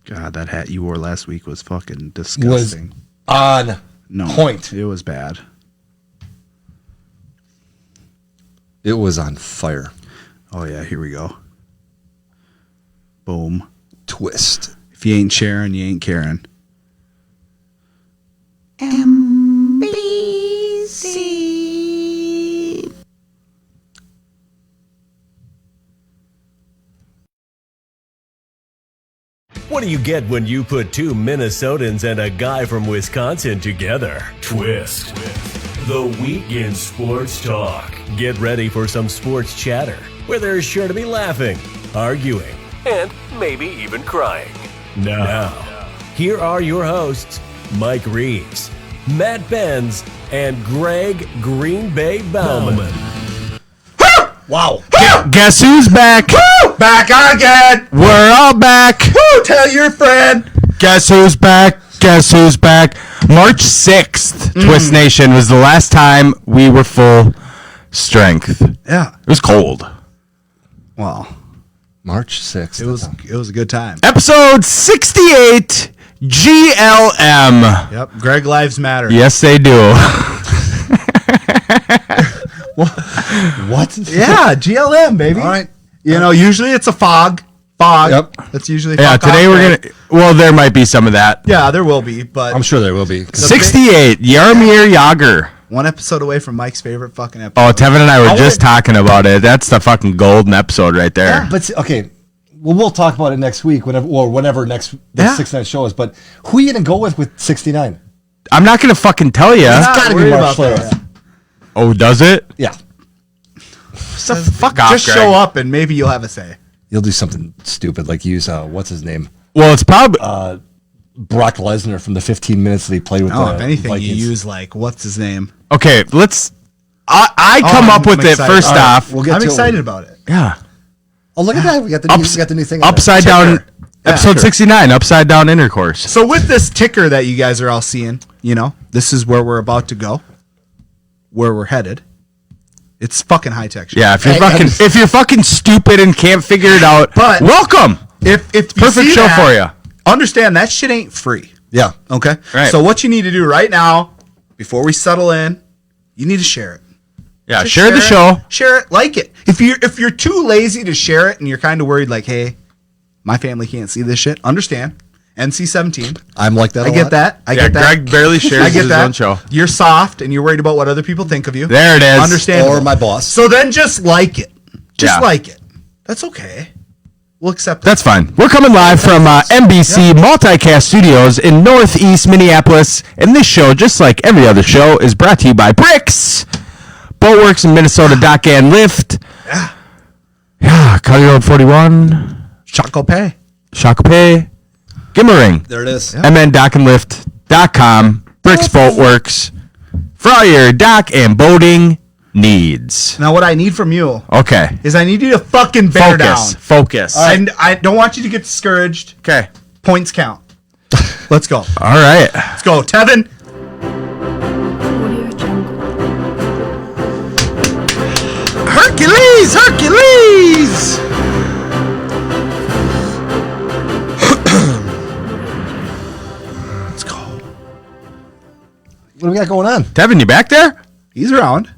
God, that hat you wore last week was fucking disgusting. On point. It was bad. It was on fire. Oh, yeah, here we go. Boom. Twist. If you ain't sharing, you ain't caring. MBC. What do you get when you put two Minnesotans and a guy from Wisconsin together? Twist. The weekend sports talk. Get ready for some sports chatter where there's sure to be laughing, arguing, and maybe even crying. Now, here are your hosts, Mike Reeves, Matt Benz, and Greg Green Bay Bauman. Wow. Guess who's back? Woo! Back again. We're all back. Woo! Tell your friend. Guess who's back? Guess who's back? March 6th, Twist Nation, was the last time we were full strength. Yeah. It was cold. Well, March 6th. it was a good time. Episode 68, GLM. Yep. Greg Lives Matter. Yes, they do. What? Yeah, GLM, baby. All right. You know, usually it's a fog. Yep. That's usually Yeah, fuck today off we're day. going to... Well, there might be some of that. Yeah, there will be, but I'm sure there will be. 68, Jaromir Jagr. one episode away from Mike's favorite fucking episode. Oh, Tevin and I were just talking about it. That's the fucking golden episode right there. Yeah, but okay, well, we'll talk about it next week, whenever next the Yeah. 69 show is. But who are you gonna go with 69? I'm not going to fucking tell you. Not gotta be worried Mark about Schlereth. that. Oh, does it? Yeah, So fuck off, Just Greg. show up and maybe you'll have a say. you'll do something stupid like use what's his name, Well, it's probably... Brock Lesnar from the 15 minutes that he played with. Oh, the if anything, Vikings. you use like, what's his name? okay, let's... I come up with it excited. first All right, off. we'll get I'm to it. excited about it. Yeah. Oh, look at that! We got the new thing. on there. Upside down... Episode 69, Upside Down Intercourse. So with this ticker that you guys are all seeing, you know, this is where we're about to go, where we're headed. It's fucking high tech shit. Yeah, if you're fucking stupid and can't figure it out, But- welcome. If you Perfect see show that, for you. Understand that shit ain't free. Yeah. Okay. Right. So what you need to do right now, before we settle in, you need to share it. Yeah, Just share the it, show. Share it, like it. If you're too lazy to share it and you're kind of worried, like, hey, my family can't see this shit. Understand? NC-17. I'm like that. I get that. I get that. Greg barely shares I get his that. own show. You're soft and you're worried about what other people think of you. There it is. Understand? Or my boss. So then just like it. Just Yeah. like it. That's okay. We'll accept that. That's fine. We're coming live from NBC Multicast Studios in Northeast Minneapolis. And this show, just like every other show, is brought to you by Bricks, Boatworks in Minnesota, Dock and Lift. Yeah, County Road 41, Choco Pay. Shakopay, Gimmering, There it is. mndockandlift.com, Bricks Boatworks, for all your dock and boating needs. Now what I need from you Okay. is I need you to fucking bear down. Focus. And I don't want you to get discouraged. Okay. Points count. Let's go. All right. Let's go. Tevin. Audio Jungle. Hercules! Let's go. What do we got going on? Tevin, you back there? He's around.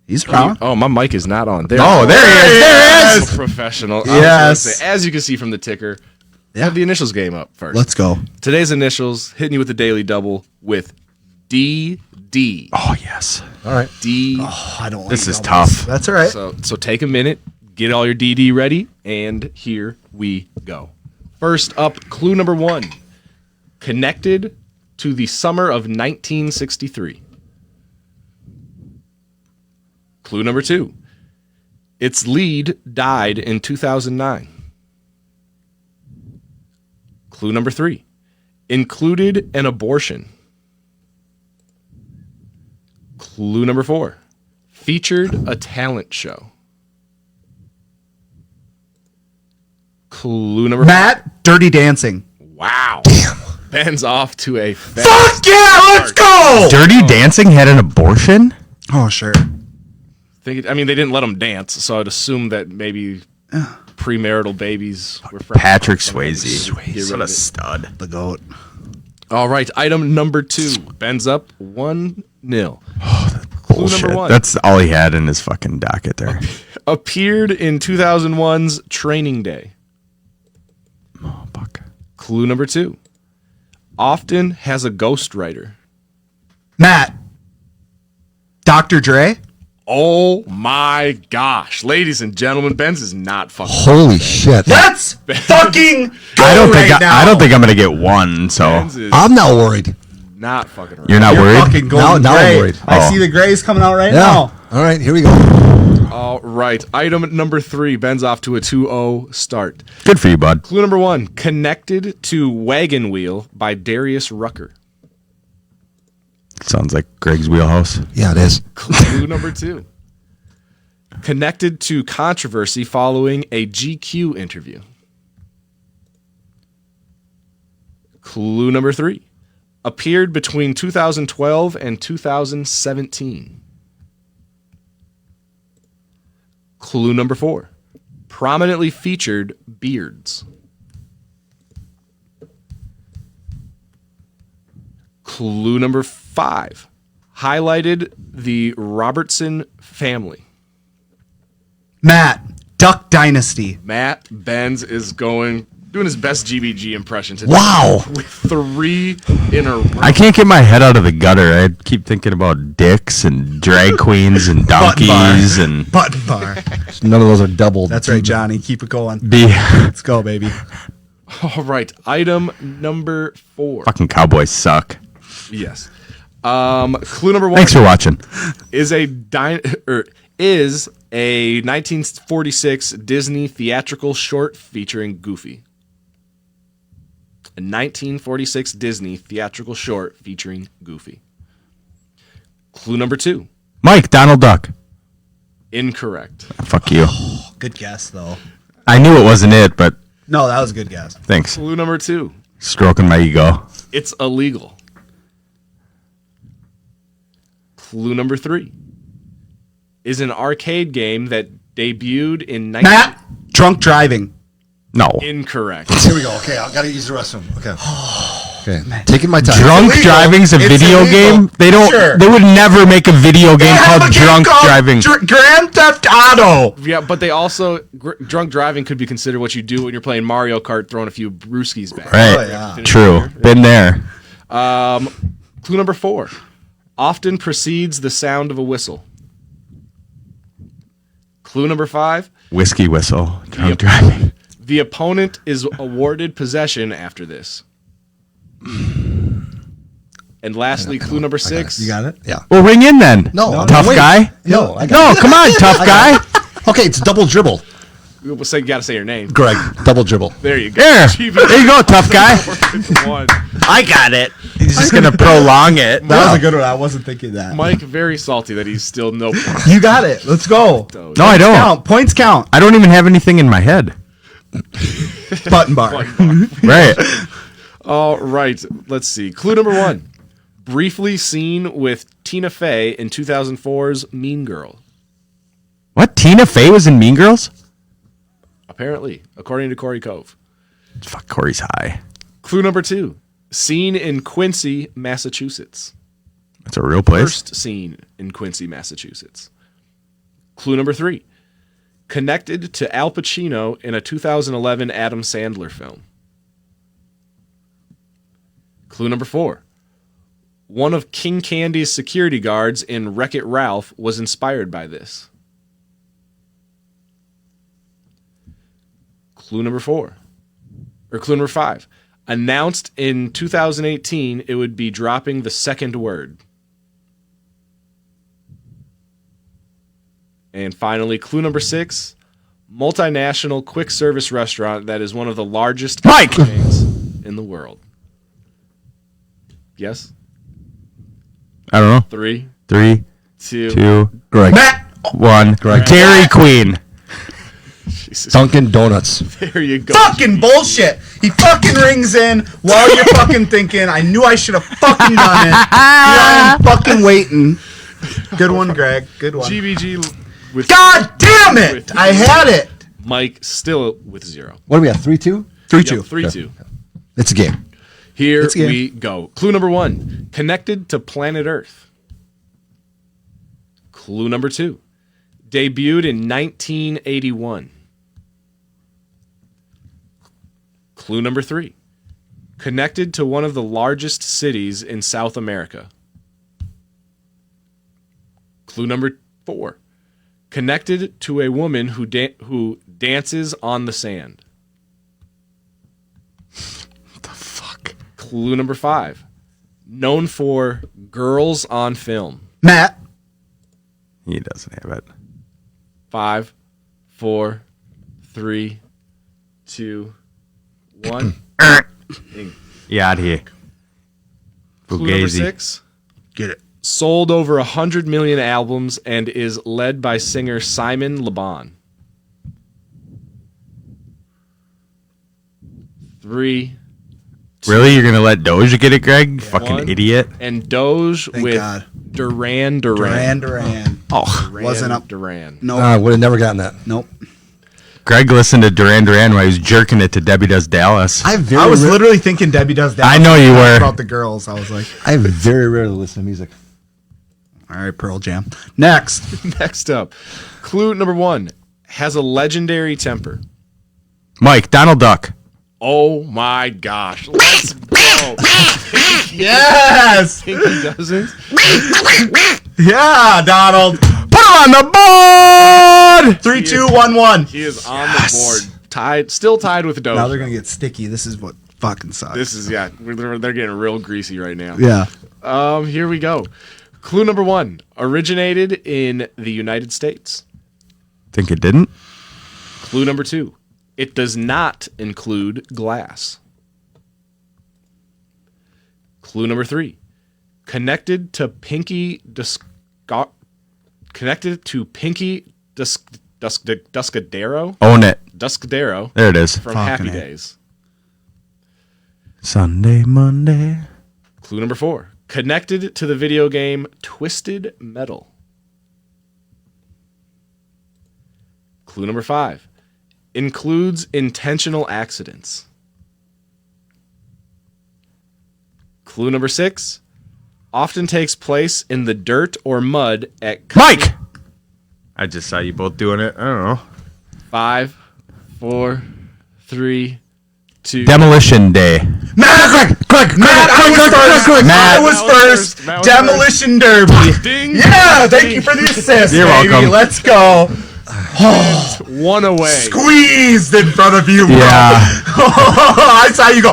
He's around. Oh, my mic is not on. There. Oh, there he is. There he is. Professional. I was Yes. gonna say, as you can see from the ticker, have the initials game up first. Let's go. Today's initials hitting you with the daily double with DD. Oh, yes. All right. D. I don't like This is doubles. tough. That's all right. So take a minute, get all your DD ready, and here we go. First up, clue number 1. Connected to the summer of 1963. Clue number 2. Its lead died in 2009. Clue number 3. Included an abortion. Clue number 4. Featured a talent show. Clue number Matt, Dirty Dancing. Wow. Damn. Ben's off to a fast. Fuck yeah, let's go. Dirty Dancing had an abortion? Oh, sure. I mean, they didn't let him dance, so I'd assume that maybe premarital babies were from. Patrick Swayze. Get rid What of a it. stud. The goat. All right, item number 2. Ben's up 1-0. Clue Bullshit. number 1. That's all he had in his fucking docket there. Appeared in 2001's Training Day. Oh, fuck. Clue number 2. Often has a ghostwriter. Matt. Dr. Dre. Oh my gosh. Ladies and gentlemen, Ben's is not fucking. Holy shit. Let's fucking go I don't think right now. I don't think I'm gonna get one. So Ben's is I'm not worried. not fucking right. you're not You're worried. fucking golden Now I'm gray. worried. I Oh. see the grays coming out right Yeah. now. All right, here we go. All right. Item number 3. Ben's off to a 2-0 start. Good for you, bud. Clue number 1. Connected to Wagon Wheel by Darius Rucker. Sounds like Greg's wheelhouse. Yeah, it is. Clue number 2. Connected to controversy following a GQ interview. Clue number 3. Appeared between 2012 and 2017. Clue number 4. Prominently featured beards. Clue number 5. Highlighted the Robertson family. Matt. Duck Dynasty. Matt Benz is doing his best GBG impression today. Wow. With 3 in a row. I can't get my head out of the gutter. I keep thinking about dicks and drag queens and donkeys and Button bar. None of those are doubled. That's right, Johnny. Keep it going. the Let's go, baby. All right. Item number 4. fucking Cowboys suck. Yes. Clue number 1 Thanks for watching. is a 1946 Disney theatrical short featuring Goofy. A 1946 Disney theatrical short featuring Goofy. Clue number 2. Mike, Donald Duck. Incorrect. Fuck you. Good guess, though. I knew it wasn't it, but No, that was a good guess. thanks. Clue number 2. Stroking my ego. It's illegal. Clue number 3 is an arcade game that debuted in Matt. Drunk driving. No. Incorrect. Here we go. Okay, I gotta use the restroom. Okay. Okay. Taking my time. Drunk illegal. driving's a It's video illegal. game? They don't Sure. they would never make a video game called Drunk Driving. Grand Theft Auto. Yeah, but they also drunk driving could be considered what you do when you're playing Mario Kart, throwing a few brewskis back. Right. Oh, yeah. True. Been there. Clue number 4 often precedes the sound of a whistle. Clue number 5 Whiskey whistle. Drunk Yep. driving. the opponent is awarded possession after this. And lastly, clue number 6. You got it? Yeah. Well, ring in then. No. Tough wait. guy? No. I got No, it. come on, tough guy. Okay, it's double dribble. You gotta say your name. Greg, double dribble. There you go. There. Achievement There you go, tough guy. one. I got it. He's just going to prolong it. That was a good one. I wasn't thinking that. Mike, very salty that he's still no point. You got it. Let's go. No, I don't. Count. Points count. I don't even have anything in my head. Button bar. Right. All right, let's see. Clue number 1. Briefly seen with Tina Fey in 2004's Mean Girl. What? Tina Fey was in Mean Girls? Apparently, according to Corey Cove. Fuck, Corey's high. Clue number 2. Seen in Quincy, Massachusetts. That's a real place. First seen in Quincy, Massachusetts. Clue number 3. Connected to Al Pacino in a 2011 Adam Sandler film. Clue number 4. One of King Candy's security guards in Wreck-It Ralph was inspired by this. Clue number 4. Or clue number 5. Announced in 2018 it would be dropping the second word. And finally, clue number 6. Multinational quick service restaurant that is one of the largest Mike! chains in the world. Yes? I don't know. 3, 3, 2, 2, Greg. Matt. 1. Dairy Queen. Jesus. Dunkin' Donuts. There you go. Fucking bullshit. He fucking rings in while you're fucking thinking. I knew I should have fucking done it. Here I am fucking waiting. Good one, Greg. Good one. GBG with God damn it! I had it. Mike still with 0. What do we have? 3-2. 3-2. 3-2. It's a game. Here It's a game. we go. Clue number 1. Connected to planet Earth. Clue number 2. Debuted in 1981. Clue number 3. Connected to one of the largest cities in South America. Clue number 4. Connected to a woman who dances on the sand. What the fuck? Clue number 5. Known for Girls on Film. Matt. He doesn't have it. 5, 4, 3, 2, 1. Yeah, out here. Clue number Fugazi. 6. Get it. Sold over 100 million albums and is led by singer Simon Le Bon. 3. Really? You're gonna let Doja get it, Greg? Fucking 1. idiot. And Doge Thank with God. Duran. Duran. Oh, Wasn't up. Duran. No. I would have never gotten that. Nope. Greg listened to Duran Duran while he was jerking it to Debbie Does Dallas. I I was literally thinking Debbie Does that. I know you were. About the girls. I was like, I very rarely listen to music. all right, Pearl Jam. Next. Next up. Clue number 1. Has a legendary temper. Mike, Donald Duck. Oh my gosh. Let's go. Yes. Think he doesn't? Yeah, Donald. Put him on the board! 3, 2, 1, 1. He is on the board. Still tied with Doge. Now they're gonna get sticky. This is what fucking sucks. This is, yeah, they're getting real greasy right now. Yeah. Here we go. Clue number 1. Originated in the United States. Think it didn't? Clue number 2. It does not include glass. Clue number 3. Connected to Pinky Duskadero. Own it. Duskadero There it is. from Fucking Happy A. Days. Sunday, Monday. Clue number 4. Connected to the video game Twisted Metal. Clue number 5. Includes intentional accidents. Clue number 6. Often takes place in the dirt or mud at Mike! I just saw you both doing it. I don't know. 5, 4, 3, 2. Demolition Day. Matt, I was first. Matt. I was first. Matt was Demolition Derby. Ding. Yeah, thank you for the assist. You're baby. welcome. Let's go. 1 away. Squeezed in front of you, bro. Yeah. I saw you go.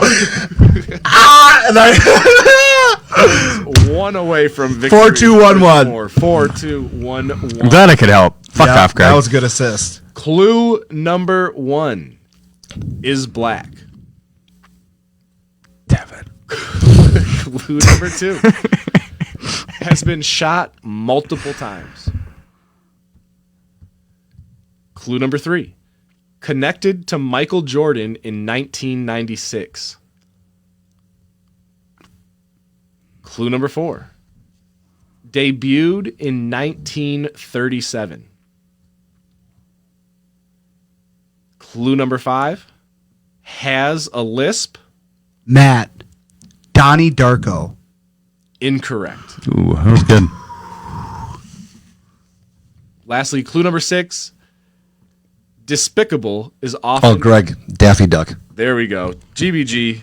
And I 1 away from victory. 4, 2, 1, 1. 4, 2, 1, 1. I'm glad I could help. Fuck off, Greg. That was a good assist. Clue number 1 is black. Devin. Clue number 2 has been shot multiple times. Clue number 3. Connected to Michael Jordan in 1996. Clue number 4. Debuted in 1937. Clue number 5. Has a lisp. Matt, Donnie Darko. Incorrect. Ooh, that was good. Lastly, clue number 6. Despicable is often... Oh, Greg, Daffy Duck. There we go. GBG.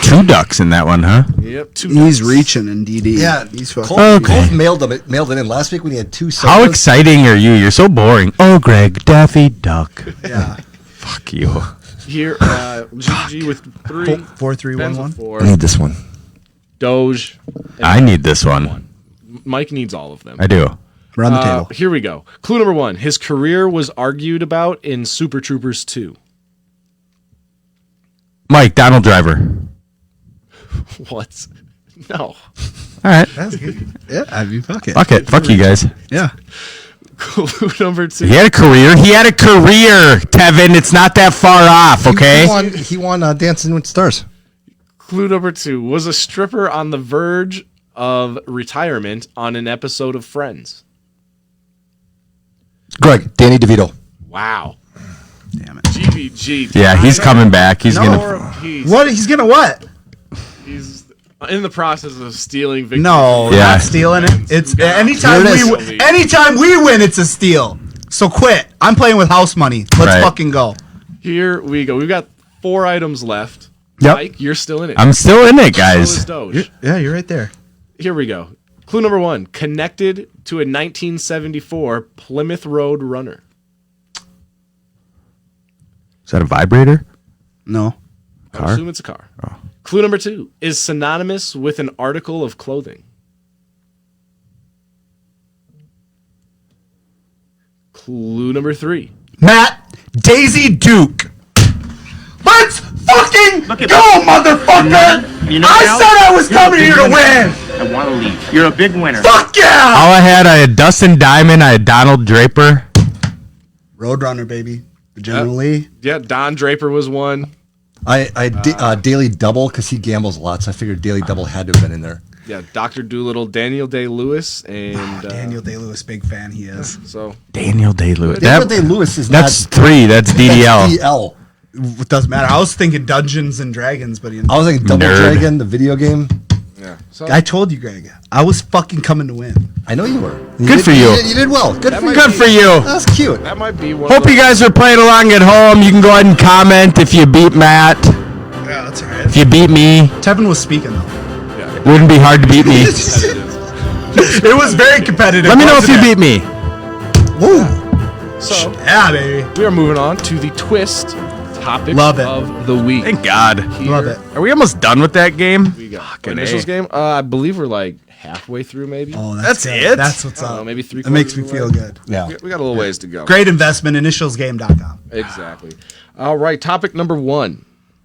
2 ducks in that one, huh? Yep. 2 He's ducks. reaching in DD. Yeah, He's fucking. Cole, Okay. Cole mailed it in last week when he had 2 How sodas. exciting are you? You're so boring. Oh, Greg, Daffy Duck. Yeah. Fuck you. Here, GBG with 3. 4, 3, 1, Ben's 1. with 4. I need this one. Doge. and I need this one. Mike needs all of them. I do. We're on the table. Here we go. Clue number 1. His career was argued about in Super Troopers 2. Mike, Donald Driver. What? No. All right. That's good. Yeah, I mean, fuck it. Fuck it. Fuck you guys. Yeah. Clue number 2. He had a career. He had a career, Tevin. It's not that far off, okay? He won Dancing with Stars. Clue number 2. Was a stripper on the verge of retirement on an episode of Friends. Greg, Danny DeVito. Wow. PG. Yeah, he's coming back. He's No. gonna. What? He's gonna what? He's in the process of stealing victory. No, Yeah. not stealing it. It's anytime Here it we anytime we win, it's a steal. So quit. I'm playing with house money. Let's Right. fucking go. Here we go. We've got 4 items left. Yep. Mike, you're still in it. I'm still in it, So guys. is Doge. Yeah, you're right there. Here we go. Clue number 1. Connected to a 1974 Plymouth Road runner. Is that a vibrator? No. I assume it's a car. Clue number 2 is synonymous with an article of clothing. Clue number 3. Matt Daisy Duke. Let's fucking go, motherfucker! I said I was coming here to win. I want to leave. You're a big winner. Fuck yeah! All I had Dustin Diamond, I had Donald Draper. Roadrunner, baby. General Lee. Yeah, Don Draper was one. I Daily Double because he gambles a lot, so I figured Daily Double had to have been in there. Yeah, Dr. Doolittle, Daniel Day-Lewis, and Daniel Day-Lewis, big fan he is. So Daniel Day-Lewis. Daniel Day-Lewis is That's not 3. That's DDL. DL. It doesn't matter. I was thinking Dungeons and Dragons, but I was like Double Nerd. Dragon, the video game. yeah. So I told you, Greg. I was fucking coming to win. I know you were. Good for you. You did well. Good for you. Good for you. That's cute. that might be one. Hope of you guys are playing along at home. You can go ahead and comment if you beat Matt. Yeah, that's all right. If you beat me, Tevin was speaking though. it wouldn't be hard to beat me. It was very competitive. Let me know if you wasn't beat me. it? Woo! So Yeah, baby. we are moving on to the twist topic Love it. of the week. Thank God. Here Love it. Are we almost done with that game? We got Fucking initials A. game. I believe we're like halfway through, maybe. Oh, That's good. it? That's what's I don't up. know, maybe 3 It makes me quarters of feel the way. good. Yeah. We got a little ways to go. Great investment, initialsgame.com. Exactly. All right, topic number 1.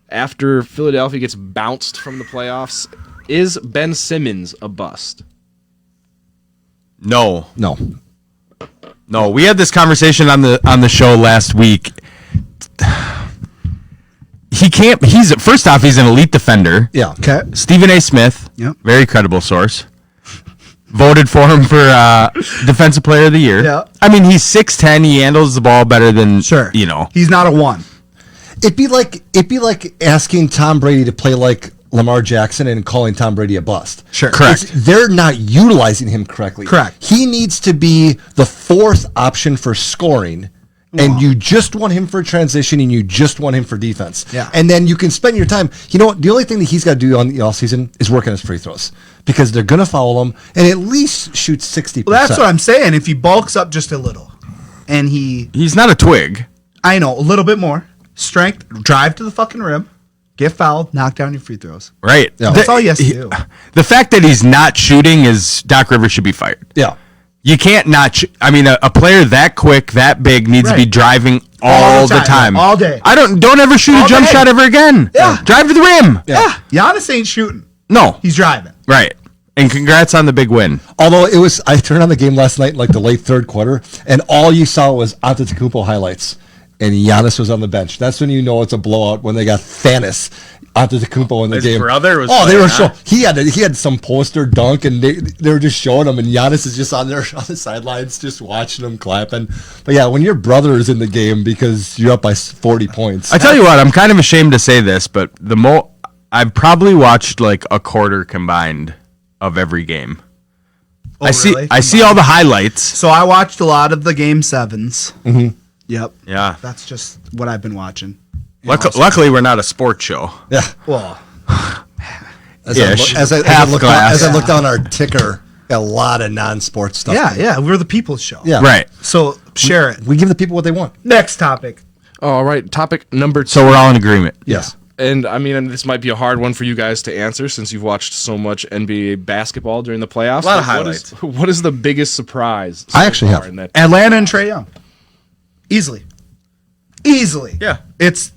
After Philadelphia gets bounced from the playoffs, is Ben Simmons a bust? No. No. No. We had this conversation on the show last week. He can't. First off, he's an elite defender. Yeah. Okay. Stephen A. Smith, Yep. very credible source, voted for him for Defensive Player of the Year. Yeah. I mean, he's 6'10". He handles the ball better than Sure. you know. He's not a 1. It'd be like asking Tom Brady to play like Lamar Jackson and calling Tom Brady a bust. Sure. Correct. They're not utilizing him correctly. Correct. He needs to be the 4th option for scoring. And you just want him for transition, and you just want him for defense. Yeah. And then you can spend your time. You know what? The only thing that he's got to do on the offseason is work on his free throws because they're going to foul him and at least shoot 60%. Well, that's what I'm saying. If he bulks up just a little and He's not a twig. I know, a little bit more strength, drive to the fucking rim, get fouled, knock down your free throws. Right. Yeah. That's all he has to do. The fact that he's not shooting is Doc Rivers should be fired. Yeah. You can't not. I mean, a player that quick, that big, needs to be Right. driving All all the the time, time, all day. Don't ever shoot All a jump day. shot ever again. Yeah. Drive to the rim. Yeah. Giannis ain't shooting. No. He's driving. Right. And congrats on the big win. Although I turned on the game last night, like the late third quarter, and all you saw was Antetokounmpo highlights, and Giannis was on the bench. That's when you know it's a blowout when they got Thanos Antetokounmpo in the His game. brother was Oh, they playing, were huh? he had some poster dunk, and they were just showing him, and Giannis is just on there on the sidelines, just watching him clapping. But yeah, when your brother is in the game because you're up by 40 points, I tell you what, I'm kind of ashamed to say this, but I've probably watched like a quarter combined of every game. Oh, I see. really? I see all the highlights. So I watched a lot of the game 7s. Mm-hmm. Yep. Yeah. That's just what I've been watching. Luckily, we're not a sports show. yeah. Well, Ish. As I Half look glass. down our ticker, a lot of non-sports stuff. yeah, we're the people's show. Yeah. Right. So share it. We give the people what they want. Next topic. All right, topic number 2. So we're all in agreement. Yes. And I mean, this might be a hard one for you guys to answer since you've watched so much NBA basketball during the playoffs. A lot of But highlights. What is the biggest surprise? I actually far have. in that? Atlanta and Trae Young. Easily. Yeah. It's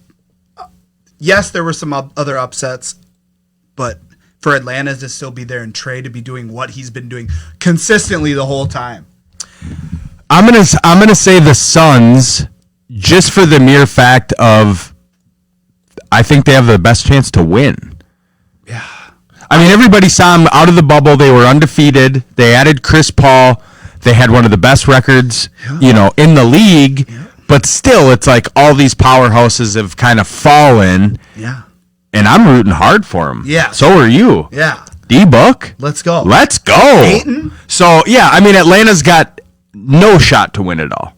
yes, there were some other upsets, but for Atlanta to still be there and Trae to be doing what he's been doing consistently the whole time. I'm gonna say the Suns, just for the mere fact of, I think they have the best chance to win. Yeah. I mean, everybody saw them out of the bubble. They were undefeated. They added Chris Paul. They had one of the best records, in the league. But still, it's like all these powerhouses have kind of fallen, Yeah. and I'm rooting hard for them. Yeah. So are you. Yeah. D-Book. Let's go. Let's go. Dayton? So, yeah, I mean, Atlanta's got no shot to win it all.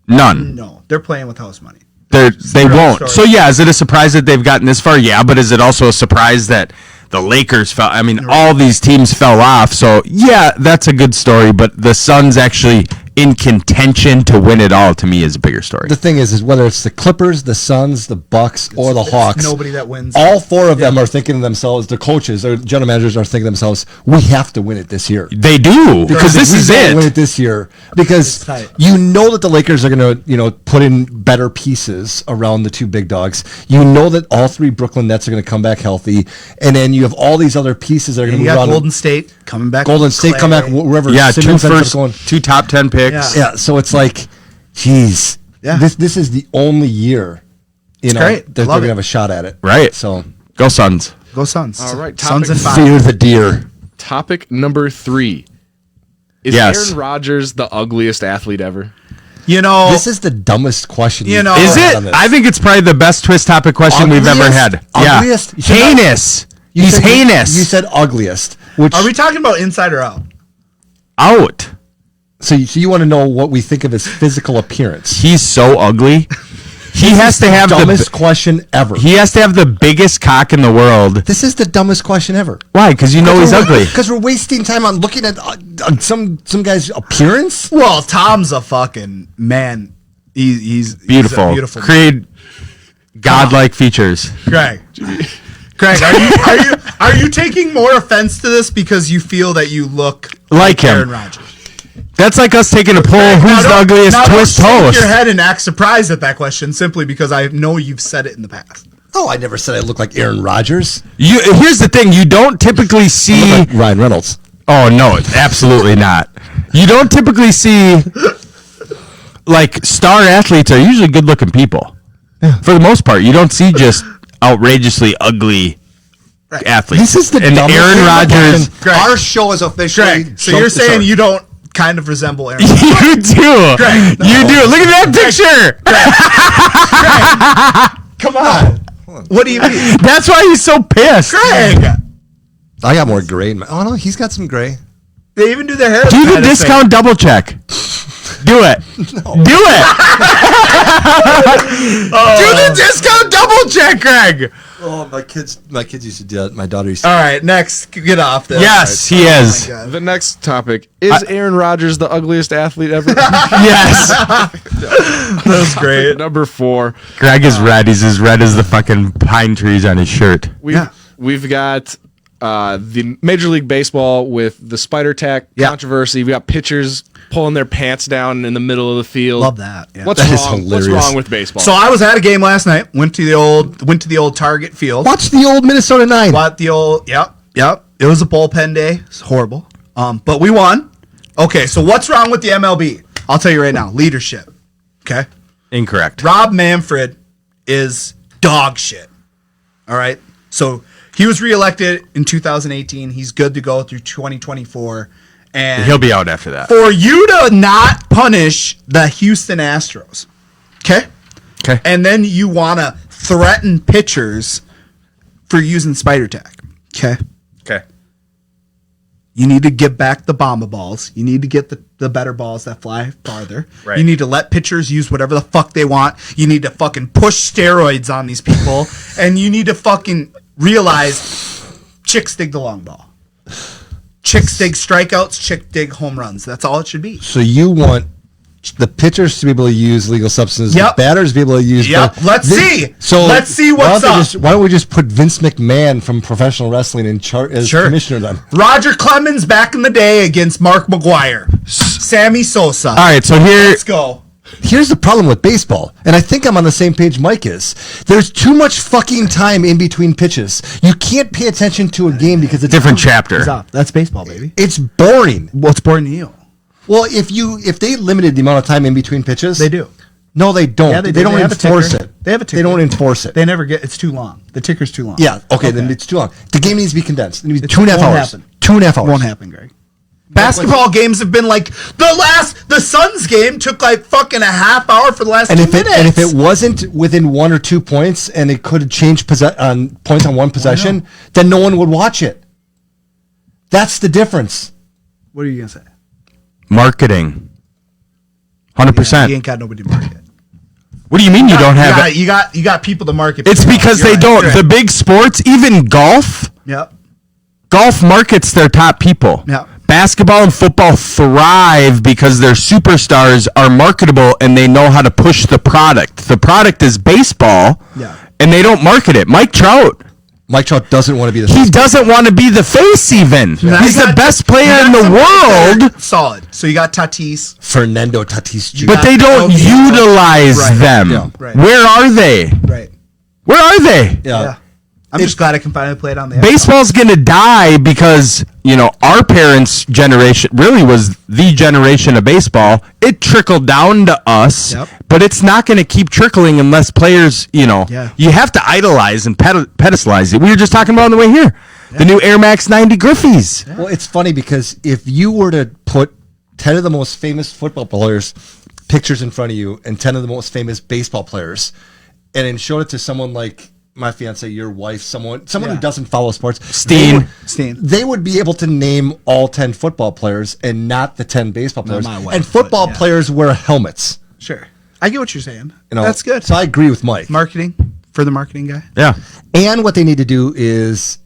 None. No, they're playing with house money. They real won't. story. So, yeah, is it a surprise that they've gotten this far? Yeah, but is it also a surprise that the Lakers fell? I mean, all these teams fell off. So, yeah, that's a good story, but the Suns actually in contention to win it all, to me, is a bigger story. The thing is whether it's the Clippers, the Suns, the Bucks, or the Hawks, nobody that wins. All four of them are thinking to themselves, the coaches or general managers are thinking to themselves, we have to win it this year. They do, because if this we is don't it. win it this year, because tight. you know that the Lakers are going to, put in better pieces around the two big dogs. You know that all three Brooklyn Nets are going to come back healthy, and then you have all these other pieces that are going to You move got around. Golden State coming back. Golden State Clay. come back wherever. Yeah, Simmons ends up two top 10 picks. Yeah. Yeah, so it's like, geez, Yeah. this is the only year, great. that they're Love going to it. have a shot at it. Right. So Go Suns. Go Suns. All right, Suns topic and 5. fear the deer. Topic number 3. Is Yes. Aaron Rodgers the ugliest athlete ever? You know, This is the dumbest question. You you've know- ever Is had it? on this. I think it's probably the best twist topic question we've ever had. Ugliest? Yeah. You should not- Heinous. You He's said- heinous. You said ugliest, which are we talking about inside or out? Out. so you want to know what we think of his physical appearance? He's so ugly. He has to have dumbest the question ever. he has to have the biggest cock in the world. This is the dumbest question ever. Why? Because you know he's ugly. Because we're wasting time on looking at some guy's appearance. Well, Tom's a fucking man. He's Beautiful. He's a beautiful. Create godlike features. Greg, are you taking more offense to this because you feel that you look Like him. Aaron Rodgers? That's like us taking a poll. Who's Now the don't- ugliest now don't twist shake host? your head and act surprised at that question simply because I know you've said it in the past. Oh, I never said I look like Aaron Rodgers. Here's the thing: you don't typically see. Like Ryan Reynolds. Oh no, absolutely not. You don't typically see like star athletes are usually good-looking people. For the most part, you don't see just outrageously ugly athletes. This is the and dumbest Aaron thing Rodgers. about Greg. Our show is officially. Greg, so you're saying you don't kind of resemble Aaron? You do. Greg, You do. Look at that picture. Come on. What do you mean, That's why he's so pissed. Greg? I got more gray. In my, oh no, he's got some gray. They even do their hair. Do the kind of discount double check. Do it. Do it. Do the discount double check, Greg. Oh, my kids used to do that. My daughter used to. All right, next, get off this. Yes, he Oh is. my God. The next topic is Aaron Rodgers the ugliest athlete ever? Yes. That's great. Number 4. Greg is red. He's as red as the fucking pine trees on his shirt. We've got the Major League Baseball with the spider tack controversy. We got pitchers pulling their pants down in the middle of the field. Love that. Yeah. What's That is wrong? What's hilarious. wrong with baseball? So I was at a game last night. Went to the old Target field. Watch the old Minnesota Nine. What the old? Yep. It was a bullpen day. It's horrible. But we won. Okay, so what's wrong with the MLB? I'll tell you right now. Leadership. Okay. Incorrect. Rob Manfred is dog shit. All right. So he was reelected in 2018. He's good to go through 2024. And He'll be out after that. for you to not punish the Houston Astros, okay? Okay. And then you want to threaten pitchers for using spider tack, okay? Okay. You need to get back the bomba balls. You need to get the better balls that fly farther. Right. You need to let pitchers use whatever the fuck they want. You need to fucking push steroids on these people. And you need to fucking realize chicks dig the long ball. Chicks dig strikeouts, chick dig home runs. That's all it should be. So you want the pitchers to be able to use legal substances, Yep. the batters to be able to use. Yep. Let's see. Let's see what's up. Why don't we just put Vince McMahon from professional wrestling in charge as Sure. commissioner then? Roger Clemens back in the day against Mark McGuire. Sammy Sosa. All right. So here. Let's go. Here's the problem with baseball, and I think I'm on the same page Mike is. There's too much fucking time in between pitches. You can't pay attention to a game because it's Different chapter. Stop. That's baseball, baby. It's boring. What's boring to you? Well, if they limited the amount of time in between pitches, They do. No, they don't. Yeah, they do. don't They have a enforce ticker. it. They have a They ticker. don't enforce it. They never get. It's too long. The ticker's too long. Yeah. Okay, then it's too long. The game needs to be condensed. It needs to be It 2.5 won't hours. happen. 2.5 hours. Won't happen, Greg. Basketball games have been like the Suns game took like fucking a half hour for the last And 2 if it minutes. and if it wasn't within 1 or 2 points, and it could have changed on points on one possession, then no one would watch it. That's the difference. What are you gonna say? Marketing. 100%. You ain't got nobody to market. What do you mean you don't have it? You got people to market. It's people. because You're they right. don't. You're The right. big sports, even golf, Yep. golf markets their top people. Yeah. Basketball and football thrive because their superstars are marketable and they know how to push the product. The product is baseball, Yeah. and they don't market it. Mike Trout, Mike Trout doesn't want to be the he doesn't want to be the face even. Now He's you the got- best player you in got the some guys that world, are solid. So you got Tatis. Fernando Tatis Jr. but they don't Okay. utilize Right. them. Yeah. Right. Where are they? Right. Where are they? yeah. I'm just glad I can finally play it on the Baseball's going to die because, our parents' generation really was the generation of baseball. It trickled down to us, Yep. but it's not going to keep trickling unless players, Yeah. you have to idolize and pedestalize it. We were just talking about on the way here. The new Air Max 90 Griffies. Well, it's funny because if you were to put 10 of the most famous football players pictures in front of you and 10 of the most famous baseball players, and then showed it to someone like my fiance, your wife, someone Yeah. who doesn't follow sports, Steen. they would be able to name all 10 football players and not the 10 baseball players. my wife, And football but yeah. players wear helmets. Sure. I get what you're saying. You know, That's good. So I agree with Mike. Marketing for the marketing guy. Yeah. And what they need to do is,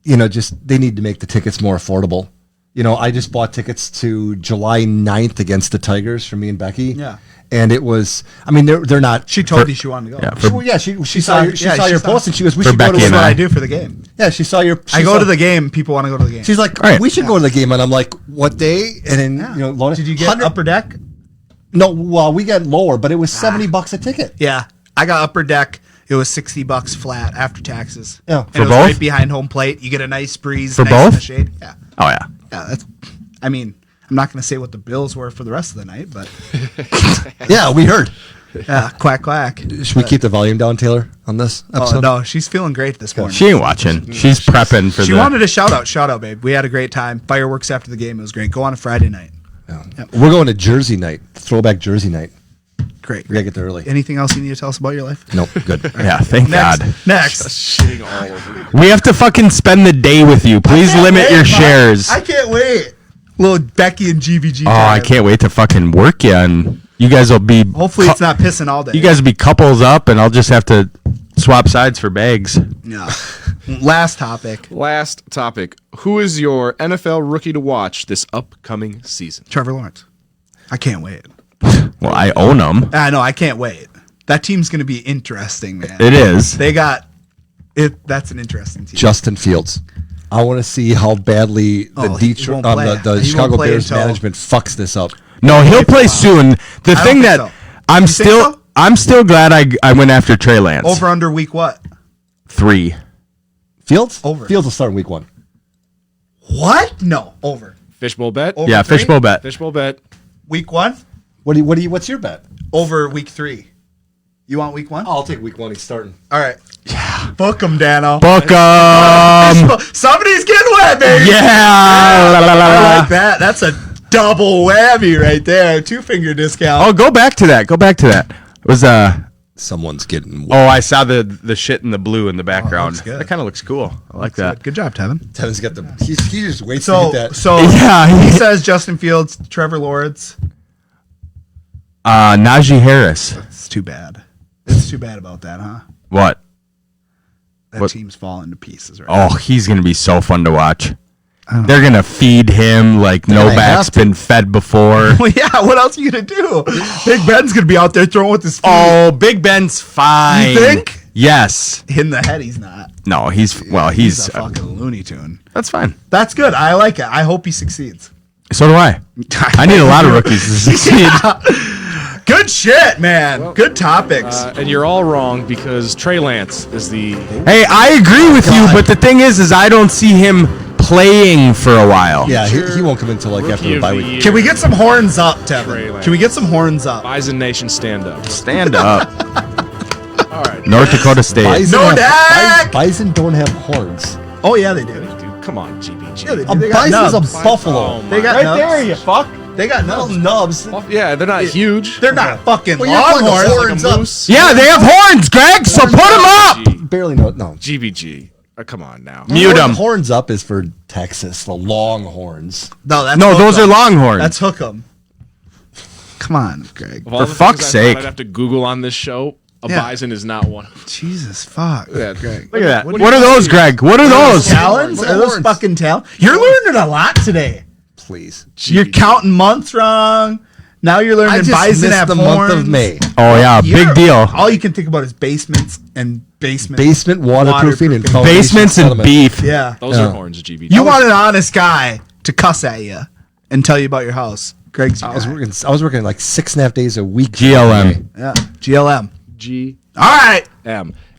they need to make the tickets more affordable. I just bought tickets to July 9th against the Tigers for me and Becky. Yeah. And it was, they're not. She told you she wanted to go. Yeah, She saw your she saw- post and she goes, we For should go to Becky That's and what I. I do for the game. Yeah, she saw your. I go to the game. People want to go to the game. She's like, Right. we should go to the game, and I'm like, what day? And then Lorna, Did you get 100 upper deck? No, well, we got lower, but it was $70 a ticket. Yeah, I got upper deck. It was $60 flat after taxes. Yeah. and For it was both? right behind home plate. You get a nice breeze. For nice in both? the shade. Yeah, Oh, yeah. yeah. That's. I mean, I'm not going to say what the bills were for the rest of the night, but Yeah, we heard. yeah, quack quack. Should we keep the volume down, Taylor, on this Oh episode? no, she's feeling great this morning. She ain't watching. She's prepping for She the... wanted a shout out, babe. We had a great time. Fireworks after the game. It was great. Go on a Friday night. We're going to Jersey night, throwback Jersey night. Great. We gotta get there early. Anything else you need to tell us about your life? Nope, good. Yeah, thank Next. God. Next. Shitting all over you. We have to fucking spend the day with you. Please limit your shares. I can't wait. Little Becky and GVG. Oh, I can't wait to fucking work you, and you guys will be. Hopefully, it's not pissing all day. You guys will be couples up, and I'll just have to swap sides for bags. No. Last topic. Last topic. Who is your NFL rookie to watch this upcoming season? Trevor Lawrence. I can't wait. Well, I own them. I know. I can't wait. That team's going to be interesting, man. It is. They got it. That's an interesting team. Justin Fields. I want to see how badly the Oh, he Detroit, won't play. the He won't Chicago play Bears until- management fucks this up. No, he'll play soon. The I thing don't think that so. I'm You think still, so? I'm still glad I went after Trey Lance. Over under week what? 3. Fields? Over. Fields will start in week 1. What? No. Over. Fishbowl bet? Over Yeah, 3? fishbowl bet. Fishbowl bet. Week 1? What's your bet? Over week 3. You want week 1? I'll take week 1. He's starting. All right. Yeah. Book them, Dano. Book 'em. Somebody's getting wet, baby. Yeah. La, la, la, I la. like that. That's a double whammy right there. 2-finger discount. Oh, go back to that. Go back to that. It was Someone's getting Oh, I saw the shit in the blue in the background. looks good. That kind of looks cool. I like that. Good job, Tevin. Tevin's got the. He just waits So, to get that. so Yeah. he says Justin Fields, Trevor Lawrence. Najee Harris. It's too bad. It's too bad about that, huh? What? That What? team's falling to pieces right Oh, he's gonna be so fun to watch. They're gonna feed him like no gonna back's have to. been fed before. Well, yeah, what else are you going to do? Big Ben's going to be out there throwing with his feet. Oh, Big Ben's fine. You think? Yes. In the head, he's not. No, he's He's a fucking Looney Tune. that's fine. That's good. I like it. I hope he succeeds. So do I. I need a lot of rookies to succeed. Good shit, man. Good topics. And you're all wrong because Trey Lance is the Hey, I agree with you, but the thing is I don't see him playing for a while. Yeah, he won't come until like after rookie the of bye the week. year. Can we get some horns up, Trey Tevin? Lance. Can we get some horns up? Bison Nation stand up? Stand up. All right. North Dakota State. Bison No have- Dak! Bison don't have horns. Oh, yeah, they do. come on, GBG. Yeah, A they got bison's nubs. a buffalo. They got Right nubs. there, you fuck. They got Little nubs. nubs. Yeah, they're not huge. They're not fucking Well, you're putting the longhorns. horns Like a up. moose. Yeah, they have horns, Greg. So put them up. GBG. Barely no. GBG. Come on now. Mute them. Horns up is for Texas. The longhorns. No, that's No, those are Hook'em. longhorns. That's Hook'em. Come on, Greg. Of all For the fuck's things I thought sake. I'd have to Google on this show. A Yeah. bison is not one. of them. Jesus fuck. Yeah, Greg. Look at that. What What do are you those, see? Greg? What are those? Talons? What Are those horns? fucking talons? You're learning a lot today. Please. You're counting months wrong. Now you're I learning just bison missed have the horns. month of May. Oh yeah, You're- big deal. All you can think about is basements and basements. Basement waterproofing and foundation Basements and settlement. beef. Yeah. Those are horns, GBG. You want an honest guy to cuss at you and tell you about your house. Greg's your I was guy. working like 6.5 days a week. GLM. Yeah. GLM. GM. All right.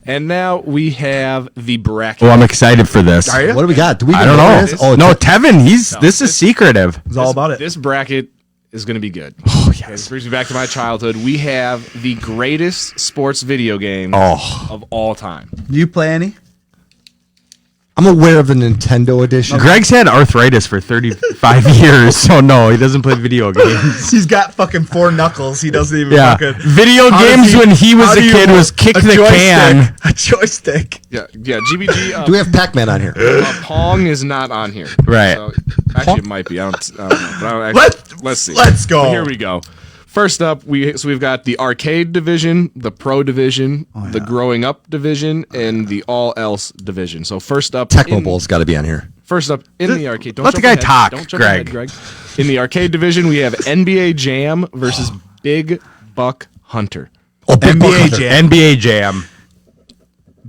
And now we have the bracket. Well, I'm excited for this. Are you? What do we got? Do we I even don't what know. it is? Oh, No, te- Tevin, this is secretive. It's all about it. This bracket is going to be good. Oh, Okay, this brings me back to my childhood. We have the greatest sports video game Oh. of all time. You play any? I'm aware of the Nintendo edition. Greg's had arthritis for 35 years, so no, he doesn't play video games. He's got fucking 4 knuckles. He doesn't even Yeah. fucking. Video How does games when he was how a do you kid hold was kick a the joystick? can. A joystick. Yeah, GBG. Do we have Pac-Man on here? Pong is not on here. Right. So, actually, it might be. I don't know. But I don't actually, let's see. let's go. But here we go. First up, we've got the arcade division, the pro division, the growing up division, and the all else division. So first up, Tecmo Bowl's got to be on here. First up in the arcade. Don't let the jump guy ahead. talk, Don't jump ahead, Greg. In the arcade division, we have NBA Jam versus Big Buck Hunter. Oh, Big Buck NBA Hunter. Jam. NBA Jam.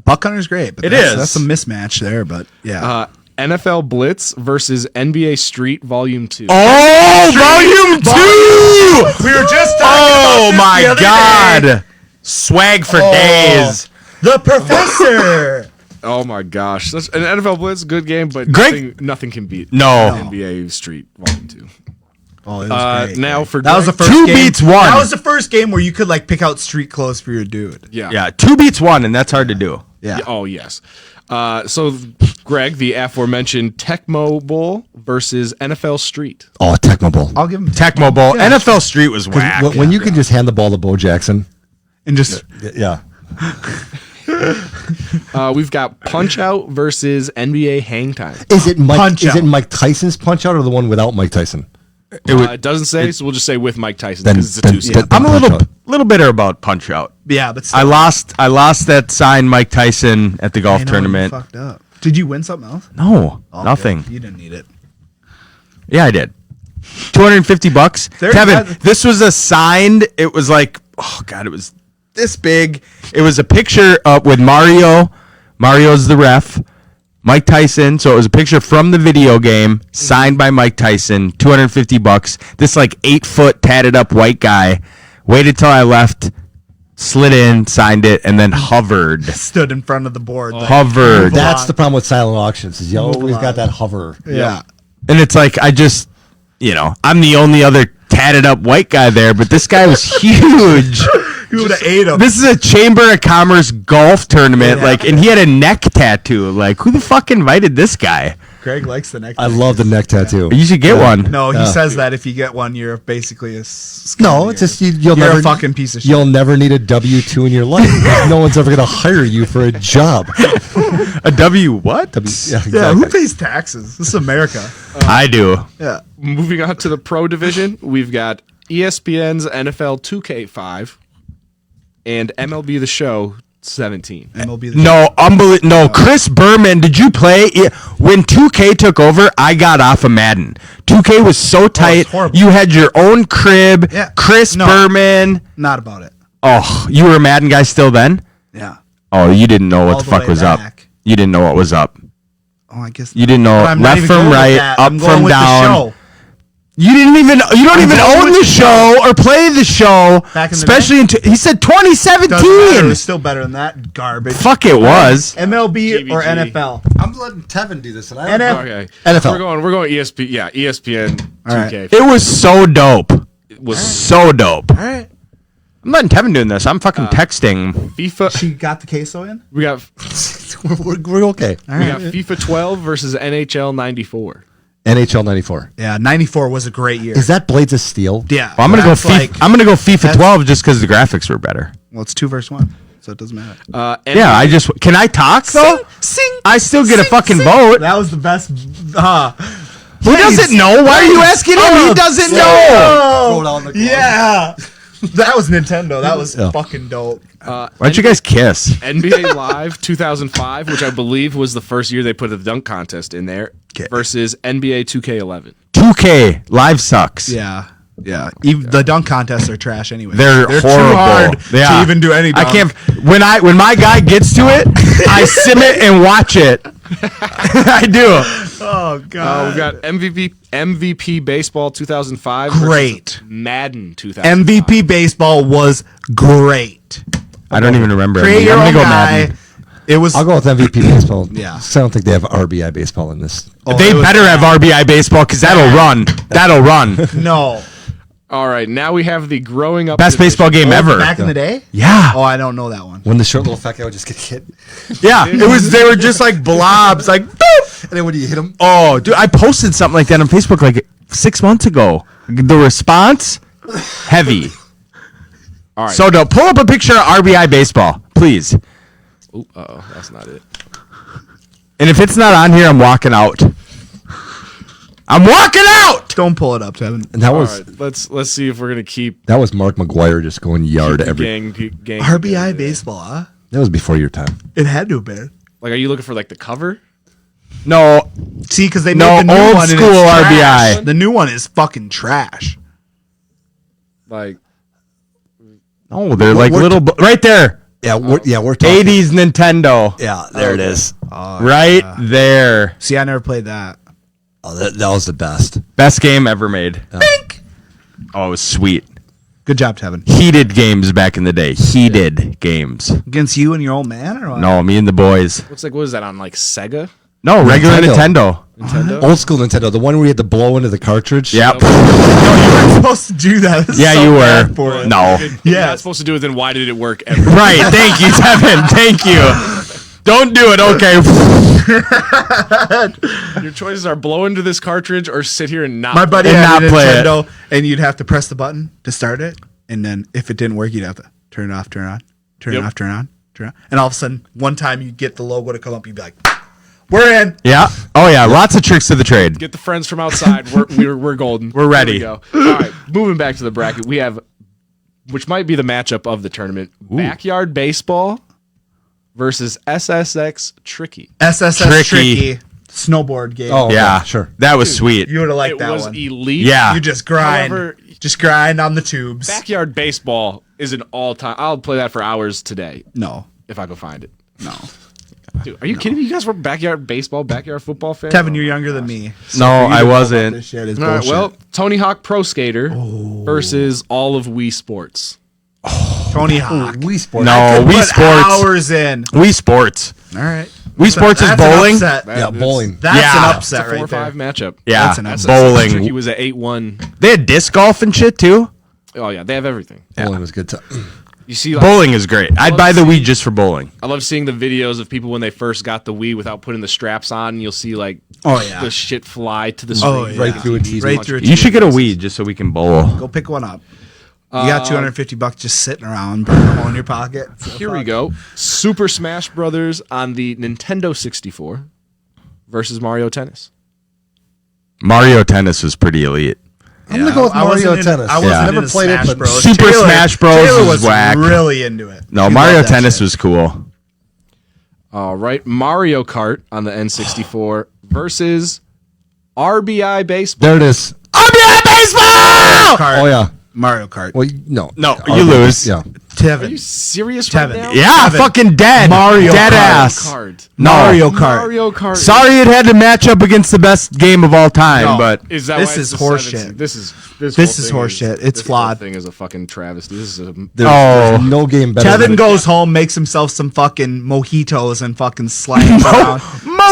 Buck Hunter's great. But It that's, is. That's a mismatch there, but yeah. NFL Blitz versus NBA Street Volume 2. Oh, volume 2! we were just Oh my God. Swag for days. The professor. Oh my gosh. That's an NFL Blitz, good game, but Greg- nothing can beat No. NBA Street Volume 2. Oh, it was great. Now for That was the Greg- first Two game. beats one. That was the first game where you could like pick out street clothes for your dude. Yeah. Yeah, 2 beats 1, and that's hard to do. Yeah. Oh, yes. So, Greg, the aforementioned Tecmo Bowl versus NFL Street. Oh, Tecmo Bowl. I'll give him Tecmo Bowl. NFL Street was whack. When you can just hand the ball to Bo Jackson. and just Yeah. We've got Punch Out versus NBA Hang Time. Is it Mike? Punch Is it Out. Mike Tyson's Punch Out or the one without Mike Tyson? It doesn't say, so we'll just say with Mike Tyson Then- because it's a then- two-step. then- I'm a Punch little Out. little bitter about Punch Out. yeah, but I lost that signed Mike Tyson at the golf tournament. Fucked up. Did you win something else? No, Oh, nothing. good. You didn't need it. Yeah, I did. $250. There- Kevin, this was a signed. It was like, oh God, it was this big. It was a picture with Mario. Mario's the ref. Mike Tyson. So it was a picture from the video game, signed by Mike Tyson. $250. This like 8-foot tatted up white guy. Waited till I left, slid in, signed it, and then hovered. Stood in front of the board. Hovered. That's the problem with silent auctions. Is you always on. got that hover. Yeah. And it's like, I just, I'm the only other tatted up white guy there, but this guy was huge. You would have ate him. This is a Chamber of Commerce golf tournament, Yeah. and he had a neck tattoo. Like, who the fuck invited this guy? Greg likes the neck. I love the neck tattoo. You should get one. No, he Yeah. says that if you get one, you're basically a. No, it's just you'll You're never a fucking piece of shit. You'll never need a W-2 in your life. No one's ever going to hire you for a job. A W what? Yeah, Yeah, exactly. who pays taxes? This is America. I do. Yeah. Moving on to the pro division, we've got ESPN's NFL 2K5 and MLB The Show 17. MLB. The No, no, Chris Berman, did you play? When 2K took over, I got off of Madden. 2K was so tight. horrible. You had your own crib. Yeah. Chris No. Berman. Not about it. Oh, you were a Madden guy still then? Yeah. Oh, you didn't know what All the the fuck way was up. back. You didn't know what was up. Oh, I guess You didn't know But I'm not left even from going with right, that. up I'm going from with the down. show. You don't even going own with the the show or play the show. Back in the especially in he said Doesn't matter. 2017. It was still better than that garbage. Fuck it was. MLB or GBG. NFL. I'm letting Tevin do this. And I NFL. Okay. NFL. We're going ESPN. Yeah, ESPN 2K. It was so dope. It was so dope. All right. I'm letting Tevin doing this. I'm fucking texting. FIFA. She got the queso in. We got We're okay. we got FIFA 12 versus NHL 94. NHL 94. Yeah, 94 was a great year. Is that Blades of Steel? Yeah, Well, I'm gonna go. that's I'm gonna go FIFA that's- 12 just because the graphics were better. Well, it's 2 versus 1, so it doesn't matter. Yeah, I just can I talk though? Sing. I still get a fucking vote. That was the best. Who doesn't know? Why are you asking him? He doesn't know. Throw it out in the closet. Yeah. That was Nintendo. That was fucking dope. Why'd you guys kiss? NBA Live 2005, which I believe was the first year they put a dunk contest in there, versus NBA 2K11. 2K live sucks. Yeah. Yeah. Even the dunk contests are trash anyway. They're too horrible. hard Yeah. to even do any dunk. I can't. When my guy gets to it, I sim it and watch it. I do. Oh, God. We've got MVP Baseball 2005. Great. versus Madden 2005. MVP baseball was great. I don't even remember. Create I'm your gonna own go guy. Madden. It was. I'll go with MVP baseball. Yeah. So I don't think they have RBI baseball in this. They it was better have RBI baseball because that'll run. That'll run. No. All right, now we have the growing up Best division. baseball game ever. Back in the day? Yeah. Oh, I don't know that one. When the short little fat guy would just get hit. Yeah. It was. They were just like blobs. Like. Boop. And then when you hit him, Oh, dude! I posted something like that on Facebook like 6 months ago. The response, heavy. All right. So, pull up a picture of RBI baseball, please. Uh-oh, that's not it. And if it's not on here, I'm walking out. I'm walking out. Don't pull it up, Tevin. and that All was right, let's see if we're gonna keep that was Mark McGuire just going yard the every. gang. RBI baseball, huh? That was before your time. It had to have been. Like, are you looking for like the cover? No, See, because they No, made the new old one and school it's trash. RBI. The new one is fucking trash. Like, no, they're like we're little right there. Yeah, we're talking. 80s Nintendo. Yeah, there it is. Right there. See, I never played that. Oh, that was the best. Best game ever made. Oh, it was sweet. Good job, Tevin. Heated games back in the day. Heated games. Against you and your old man, or what? No, me and the boys. looks like, what is that on like Sega? No, regular Nintendo. Nintendo. Old school Nintendo, the one where you had to blow into the cartridge. Yep. No, you weren't supposed to do that. That's Yeah, so you bad were. for it. No. If you're not supposed to do it, then why did it work ever? Right. Thank you, Tevin. Thank you. Don't do it. Okay. Your choices are blow into this cartridge or sit here and not. My buddy And had a not play it. Nintendo, and you'd have to press the button to start it, and then if it didn't work, you'd have to turn it off, turn it on, turn it Yep. off, turn it on, turn it on, and all of a sudden, one time you get the logo to come up, you'd be like, "We're in." Yeah. Oh yeah. Lots of tricks to the trade. Get the friends from outside. We're golden. We're ready. There we go. All right, moving back to the bracket, we have, which might be the matchup of the tournament: Backyard Baseball versus SSX Tricky. SSS Tricky. tricky snowboard game. Oh, Yeah. okay, sure. That was sweet. You would have liked It that was one. elite. Yeah. You just grind, However, just grind on the tubes. Backyard Baseball is an all-time. I'll play that for hours today No, if I can find it. no. Dude, are you kidding me? You guys were backyard baseball, backyard football fans? Kevin, you're younger than me. So No, for you to I know about wasn't. This shit is All right, bullshit. well, Tony Hawk Pro Skater versus all of Wii Sports. Tony Hawk. Wii Sports. No, Put Wii Sports. hours in. Wii Sports. All right. Wii Sports is That's an bowling. upset. Yeah, bowling. That's Yeah. an It's It's a upset right 4-5 there. matchup. Yeah. That's an upset. Bowling. Tricky was at 8-1. They had disc golf and shit too. Oh yeah, they have everything. Bowling was good. You see, like, Bowling is great. I'd buy the Wii just for bowling. I love seeing the videos of people when they first got the Wii without putting the straps on. And you'll see like Oh, yeah. the shit fly to the screen. Oh, yeah. Right through a TV. Right through a You should get a TV. Wii just so we can bowl. Go pick one up. You got $250 just sitting around, burning a hole in your pocket. Here we go. Super Smash Brothers on the Nintendo 64 versus Mario Tennis. Mario Tennis was pretty elite. I'm gonna go with I wasn't Mario in- Tennis. I wasn't Yeah. Never into played it, Smash but Bros. Super Smash Bros Taylor was was whack. really into it. No, He Mario loved that Tennis shit. was cool. All right, Mario Kart on the N64 versus RBI Baseball. there it is. RBI baseball. Kart. Oh yeah. Mario Kart. Well, no. No, Oh, you lose. Yeah. Are Tevin. you serious Tevin. right now? Yeah, Kevin. fucking dead. Mario dead Kart. ass. Kart. No. Mario Kart. Mario Kart. Sorry, it had to match up against the best game of all time, No. but Is that This why is it's the horseshit. 7th? This is This whole is thing horseshit. It's this whole flawed. thing is a fucking travesty. This is a There's no game better. than Kevin goes home, makes himself some fucking mojitos, and fucking slams around.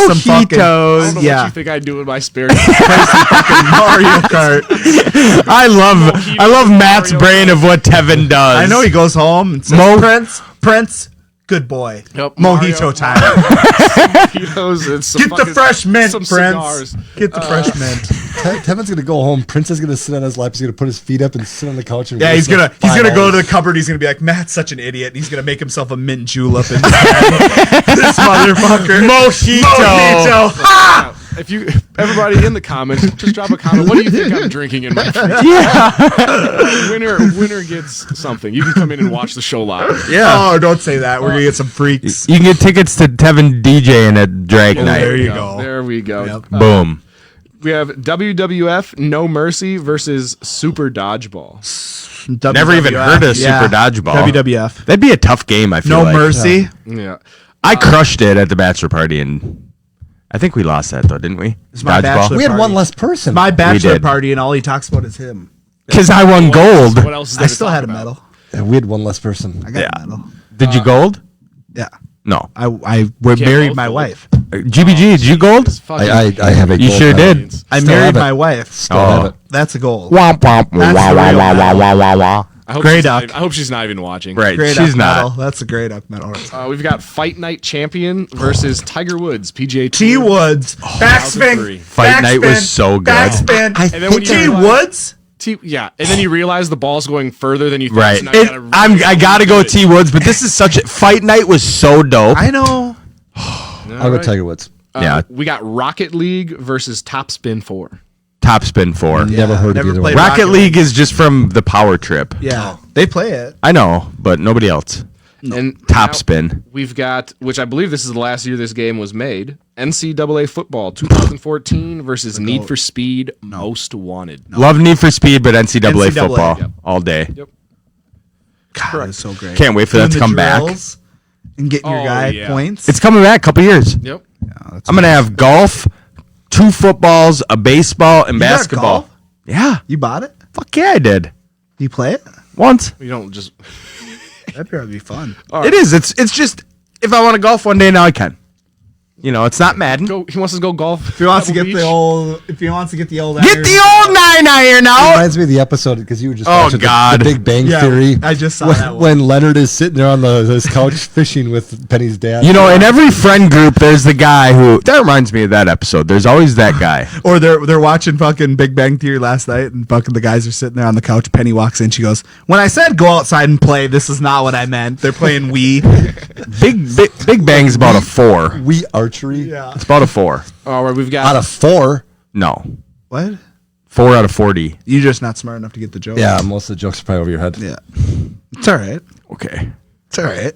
some fucking I don't know what yeah you think I do in my spare time. Mario Kart. I love Matt's Mario brain of what Tevin does. I know he goes home and says, Prince, good boy. Yep, Mojito Mario. time. Mojitos and some Get the fucking- fresh mint, some Prince. cigars. Get the fresh mint. Tevin's gonna go home. Prince is gonna sit on his lap. He's gonna put his feet up and sit on the couch. And Yeah, he's wait gonna for 5 go to the hours. cupboard. He's gonna be like, Matt's such an idiot. And he's gonna make himself a mint julep. And this motherfucker, Mojito. Ha! If you, everybody in the comments, just drop a comment. What do you think I'm drinking in my fridge? Winner gets something. You can come in and watch the show live. Yeah. Oh, don't say that. We're gonna get some freaks. You can get tickets to Tevin DJing at Drag Night. there you go. There we go. Yep. Boom. We have WWF No Mercy versus Super Dodgeball. Never even heard of Super Dodgeball. WWF. That'd be a tough game, I feel No like. mercy. Yeah. I crushed it at the bachelor party, and I think we lost that, though, didn't we? my bachelor We had party. one less person. My bachelor did. party, and all he talks about is him. Because I won gold. What else is there I to still talk had a about? medal. Yeah, we had one less person. I got Yeah. a medal. Did you gold? Yeah. No. I married both my gold. wife. GBG, did you gold? Fucking I have a You gold sure medal. did. I Still married have it. my wife. Still have it. That's a goal. Womp womp. That's the real medal. I hope Grey she's not duck. even- I hope she's not even watching. Right, Great she's up not. medal. That's a great up medal. We've got Fight Night Champion versus Tiger Woods, PGA T Tour. Woods. Backspin. 2003. Fight night was so good. Backspin. I And then when think you T realize- Woods. Yeah, and then you realize the ball's going further than you thought. Right. So now you gotta really I gotta go do it. T Woods, but this is such a fight night was so dope. I know. I'll go Tiger Woods. Yeah. We got Rocket League versus Top Spin 4. Top Spin 4. Never heard never of either played one. Rocket League is just from the Power Trip. Yeah. They play it. I know, but nobody else. And Top now Spin. We've got, which I believe this is the last year this game was made, NCAA Football 2014 versus Need for Speed Most Wanted. Love Need for Speed, but NCAA NCAA, football yep. all day. Yep. God, it's so great. Can't wait for that Doing to the come back. drills and getting your Oh, guy yeah. points. It's coming back a couple years. Yep. I'm gonna have golf, 2 footballs, a baseball, and You got basketball. golf? Yeah. You bought it? Fuck yeah, I did. You play it? Once. You don't just. That'd probably be fun. It is. It's just if I want to golf one day now I can. You know, it's not Madden. Go, he wants us to go golf. If he wants to Pebble get Beach. the old, if he wants to get the old, Get iron- the old 9 iron It out. reminds me of the episode because you were just Oh, watching God. the Big Bang Yeah, Theory. I just saw when, that one. when Leonard is sitting there on his couch fishing with Penny's dad. You know, in every friend group, there's the guy who. That reminds me of that episode. There's always that guy. Or they're watching fucking Big Bang Theory last night, and fucking the guys are sitting there on the couch. Penny walks in. She goes, "When I said go outside and play, this is not what I meant. They're playing Wii." Big Bang's about a 4. we archery Yeah. It's about a 4. All right, we've got out of 4. No, What? 4 out of 40. You're just not smart enough to get the joke. Yeah, most of the jokes are probably over your head. Yeah. It's all right. Okay, It's all right.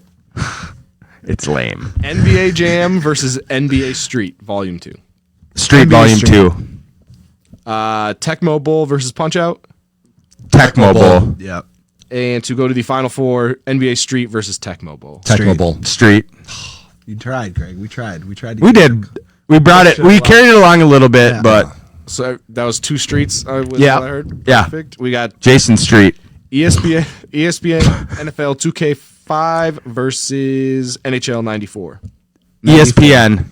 it's lame. NBA Jam versus NBA Street Volume 2. Street NBA Volume Street. 2. Tecmo Bowl versus Punch Out. Tecmo Bowl. Yep. And to go to the Final Four, NBA Street versus Tecmo Bowl. Tecmo Bowl. Street. You tried, Greg. We tried. We tried. To We get did. We brought it. We carried it along a little bit, Yeah. but So that was 2 streets. Was Yeah. what I heard. Yeah. Perfect. We got Jason Street. ESPN NFL 2K5 versus NHL 94. ESPN.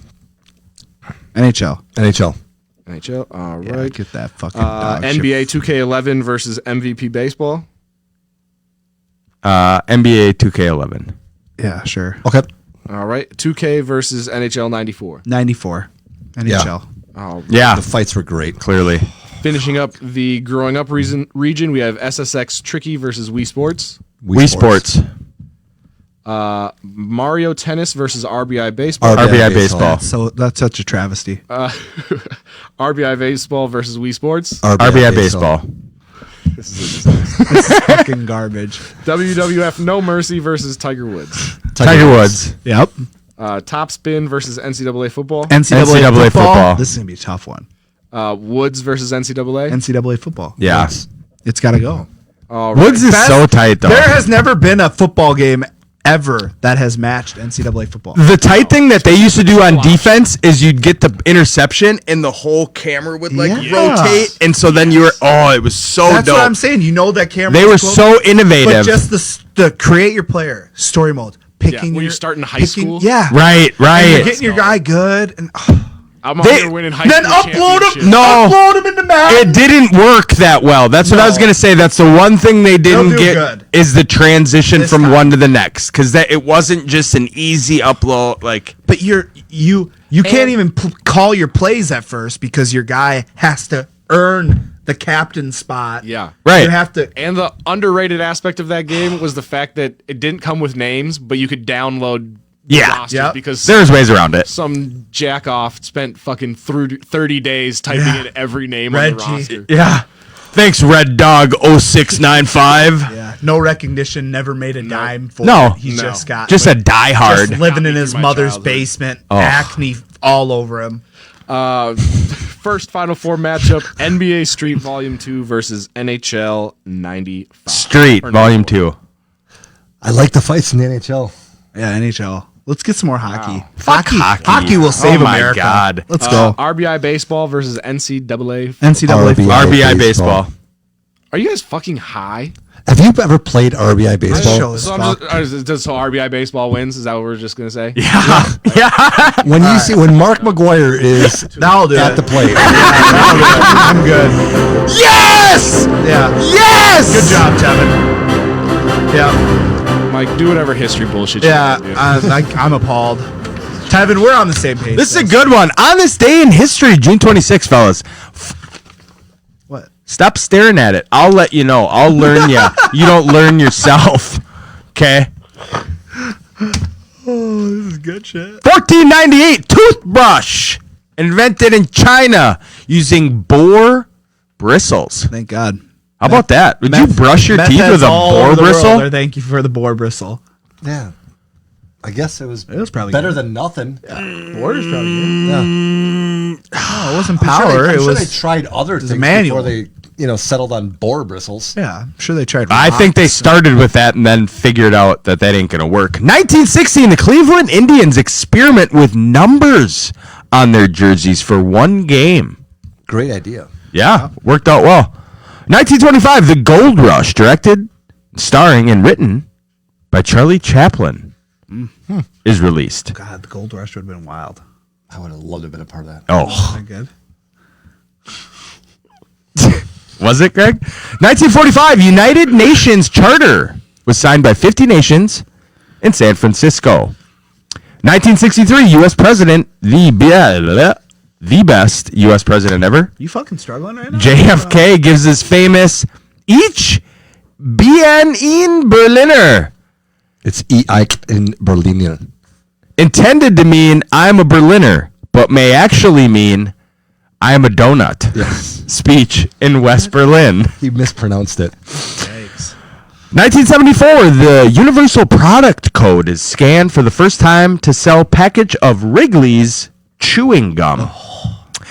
NHL. NHL. NHL. All Yeah, right. get that fucking dog shit. NBA 2K11 versus MVP Baseball. NBA 2K11. Yeah, sure. Okay. All right. 2K versus NHL 94. 94. NHL. Oh, Yeah, The fights were great. clearly. finishing up the growing up region, we have SSX Tricky versus Wii Sports. Wii Sports. Mario Tennis versus RBI Baseball. RBI Baseball. So that's such a travesty. RBI Baseball versus Wii Sports. RBI Baseball. Fucking garbage. WWF No Mercy versus Tiger Woods. Tiger Woods. Yep. Top Spin versus NCAA Football. NCAA football. This is gonna be a tough one. Woods versus NCAA. NCAA football. Yeah. It's got to go. All right. Woods is so tight, though. There has never been a football game ever that has matched NCAA football. The tight thing that they used to do on defense is you'd get the interception and the whole camera would like Yeah. rotate, and so then you were it was so That's dope. what I'm saying. You know that camera. They were was close, so but innovative. just the create your player story mode. picking. when you're starting high school. Yeah. Right. And you're getting your guy good. And I'm out here winning high then school upload championships. him. No. Upload him into Madden. It didn't work that well. That's what I was No. gonna say. That's the one thing they didn't do get good. is the transition This from time. one to the next, because that it wasn't just an easy upload. Like, But you can't even call your plays at first because your guy has to earn the captain spot. Yeah. Right. You have to. And the underrated aspect of that game was the fact that it didn't come with names, but you could download Yeah. rosters Yep. because there's ways around it. some jack off spent fucking through 30 days typing Yeah. in every name on Reggie. the roster. Yeah. Thanks, Red Dog 0695. Yeah. No recognition. Never made a dime for No. it. He's No. just got Just a diehard. just living Got in me his through my mother's childhood. basement. Acne all over him. First Final Four matchup: NBA Street Volume 2 versus NHL 95. Street Or Volume 94. 2. I like the fights in the NHL. Yeah, NHL. Let's get some more hockey. Fuck hockey. Hockey will save Oh my America. God. Let's go. RBI baseball versus NCAA. NCAA. RBI baseball. Are you guys fucking high? Have you ever played RBI baseball? Show as So, fuck. so RBI baseball wins? Is that what we're just gonna say? Yeah. When you see when Mark McGuire is Now I'll do at it. the plate, I'm good. Yes! Yeah. Yes! Good job, Tevin. Yeah. Mike, do whatever history bullshit you Yeah. want to do. I'm appalled. Tevin, we're on the same page. This is a good one. On this day in history, June 26th, fellas. What? Stop staring at it. I'll let you know. I'll learn you. You don't learn yourself. Okay? This is good shit. 1498 toothbrush invented in China using boar bristles. Thank God. How about that? Would you brush your teeth with a boar bristle? Thank you for the boar bristle. yeah, I guess it was probably better good. than nothing. Boar is probably good. Yeah. Oh, it wasn't I'm power. sure it they was. tried other things manual. before they, settled on boar bristles. Yeah, I'm sure they tried. I think they rocks. started with that and then figured out that ain't going to work. 1916, the Cleveland Indians experiment with numbers on their jerseys for one game. Great idea. Yeah, worked out well. 1925, The Gold Rush, directed, starring, and written by Charlie Chaplin, is released. God, the gold rush would have been wild. I would have loved to have been a part of that. Oh, Very good. was it, Greg? 1945, United Nations Charter was signed by 50 nations in San Francisco. 1963, U.S. President, the best U.S. president ever, You fucking struggling right now? JFK gives his famous Ich bin ein Berliner, It's Eich in Berliner. intended to mean I'm a Berliner, but may actually mean I am a donut. Yes. Speech in West Berlin. He mispronounced it. 1974, the Universal Product Code is scanned for the first time to sell package of Wrigley's chewing gum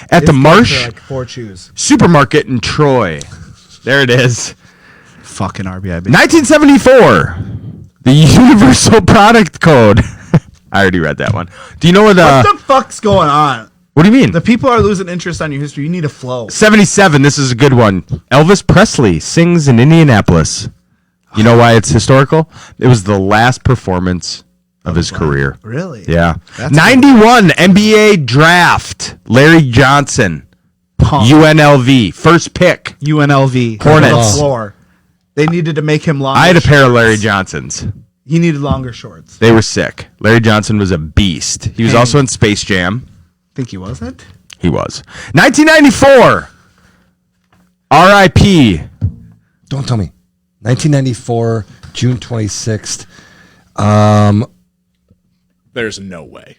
at the Marsh Like 4 chews. Supermarket in Troy. There it is. Fucking RBI. 1974, the Universal Product Code. I already read that one. Do you know what? What the fuck's going on? What do you mean? The people are losing interest on your history. You need a flow. 77. This is a good one. Elvis Presley sings in Indianapolis. You know why it's historical? It was the last performance of his career. Really? Yeah. That's 91 NBA draft. Larry Johnson. Punk. UNLV. First pick. UNLV. Hornets. On the floor. They needed to make him longer. I had a pair of shorts. Larry Johnsons. He needed longer shorts. They were sick. Larry Johnson was a beast. He was Hey. also in Space Jam. Think he wasn't? He was. 1994. R.I.P. Don't tell me. 1994, June 26th. There's no way.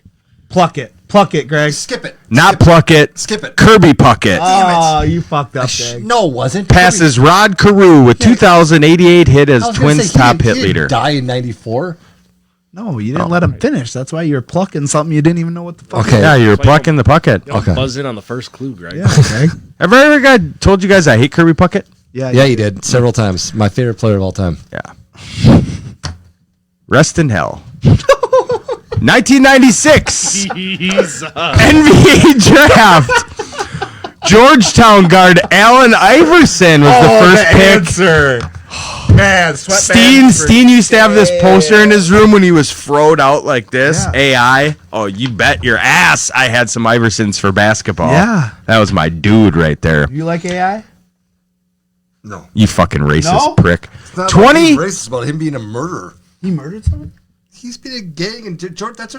Pluck it. Pluck it, Greg. Skip it. Not Pluckett. Skip it. Kirby Puckett. Oh, you fucked up, Greg. No, it wasn't. Passes Rod Carew with 2088 hit as I was gonna Twins say, top he hit didn't leader. Die in 94. No, you didn't let him finish. That's why you were plucking something you didn't even know what the fuck. Okay. Yeah, you were plucking the Puckett. Okay. Buzz in on the first clue, Greg. Yeah, Greg. Have I ever told you guys I hate Kirby Puckett? Yeah, Yeah, you did several times. My favorite player of all time. Yeah. Rest in hell. 1996 NBA draft. Georgetown guard Allen Iverson was the first pick. Man, Steen used to have this poster in his room when he was froed out like this. Yeah. AI. Oh, you bet your ass I had some Iversons for basketball. Yeah. That was my dude right there. You like AI? No. You fucking racist No? prick. It's not 20? about being racist, about him being a murderer. He murdered someone? He's been a gang, and George, that's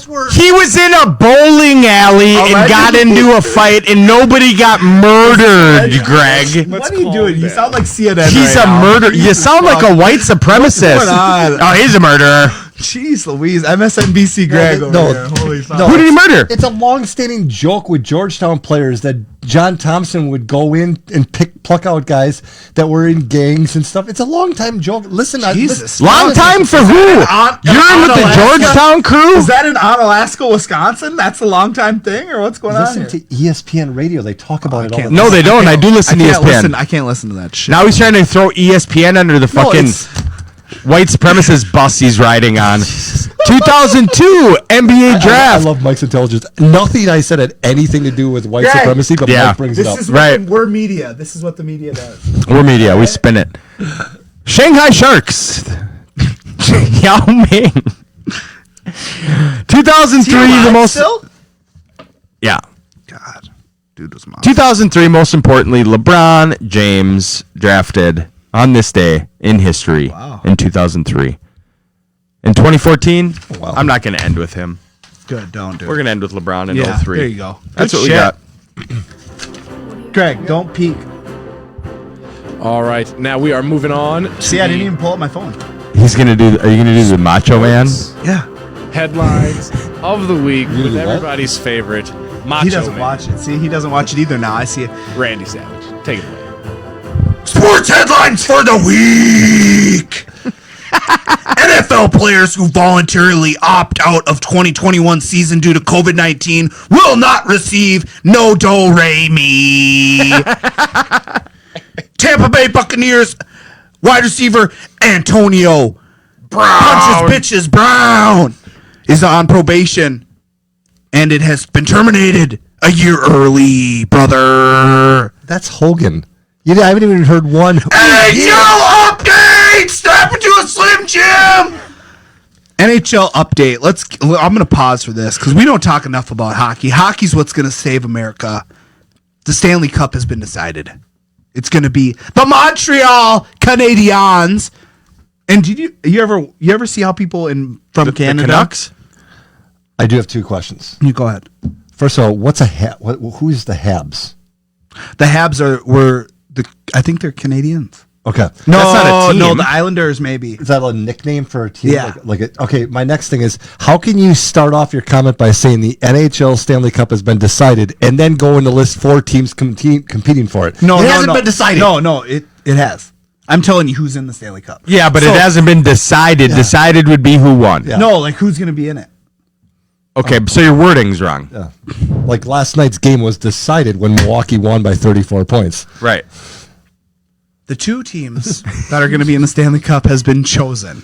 where. He was in a bowling alley and got into a fight, and nobody got murdered, Greg. What are you doing? You sound like CNN. He's right a now. murderer. You sound like a white supremacist. What's going on? Oh, he's a murderer. Jeez Louise, MSNBC Greg over no, here. Holy fuck. Who did he murder? It's a long-standing joke with Georgetown players that John Thompson would go in and pluck out guys that were in gangs and stuff. It's a long-time joke. Listen, Jesus. Long time for who? You're in with the Alaska? Georgetown crew? Is that in Onalaska, Wisconsin? That's a long time thing, or what's going on Listen here? to ESPN radio. They talk about it all the time. No, they don't. I do listen to ESPN. I can't listen to that shit. Now he's trying to throw ESPN under the fucking white supremacist bus he's riding on. 2002 NBA draft. I love Mike's intelligence. Nothing I said had anything to do with white Greg. supremacy, but Yeah. Mike brings it up. Right. We're media. This is what the media does. We're media. We spin it. Shanghai Sharks. Yao Ming. 2003, the most. Still? Yeah. God, dude was monster. 2003, most importantly, LeBron James drafted on this day in history in 2003. In 2014, I'm not going to end with him. Good, don't do We're it. going to end with LeBron in Yeah, 03. there you go. That's Good what we shit. got. Greg, don't peek. All right, now we are moving on. To See, I didn't the even pull up my phone. He's going to do. Are you going to do the Macho Man? Yeah. headlines of the week with do what? everybody's favorite Macho He doesn't Man, watch it. See, he doesn't watch it either now. I see it. Randy Savage. Take it away. Sports headlines for the week. NFL players who voluntarily opt out of 2021 season due to COVID-19 will not receive no do re mi. Tampa Bay Buccaneers wide receiver Antonio Punches Bitches Brown is on probation, and it has been terminated a year early, brother. That's Hogan. I haven't even heard one. NHL update! Step into a Slim Jim! NHL update. I'm going to pause for this because we don't talk enough about hockey. Hockey's what's going to save America. The Stanley Cup has been decided. It's going to be the Montreal Canadiens. And did you ever see how people from Canada? The Canucks? I do have two questions. You go ahead. First of all, what's a who is the Habs? The Habs I think they're Canadians. Okay. No, That's not a team. no, the Islanders maybe. Is that a nickname for a team? Yeah. Okay, my next thing is, how can you start off your comment by saying the NHL Stanley Cup has been decided and then go into list 4 teams competing for it? No, it no, hasn't no. been decided. No, it has. I'm telling you who's in the Stanley Cup. Yeah, but it hasn't been decided. Decided would be who won. Yeah. No, like who's going to be in it? Okay, so your wording's wrong. Yeah. Like last night's game was decided when Milwaukee won by 34 points. Right. The 2 teams that are going to be in the Stanley Cup have been chosen.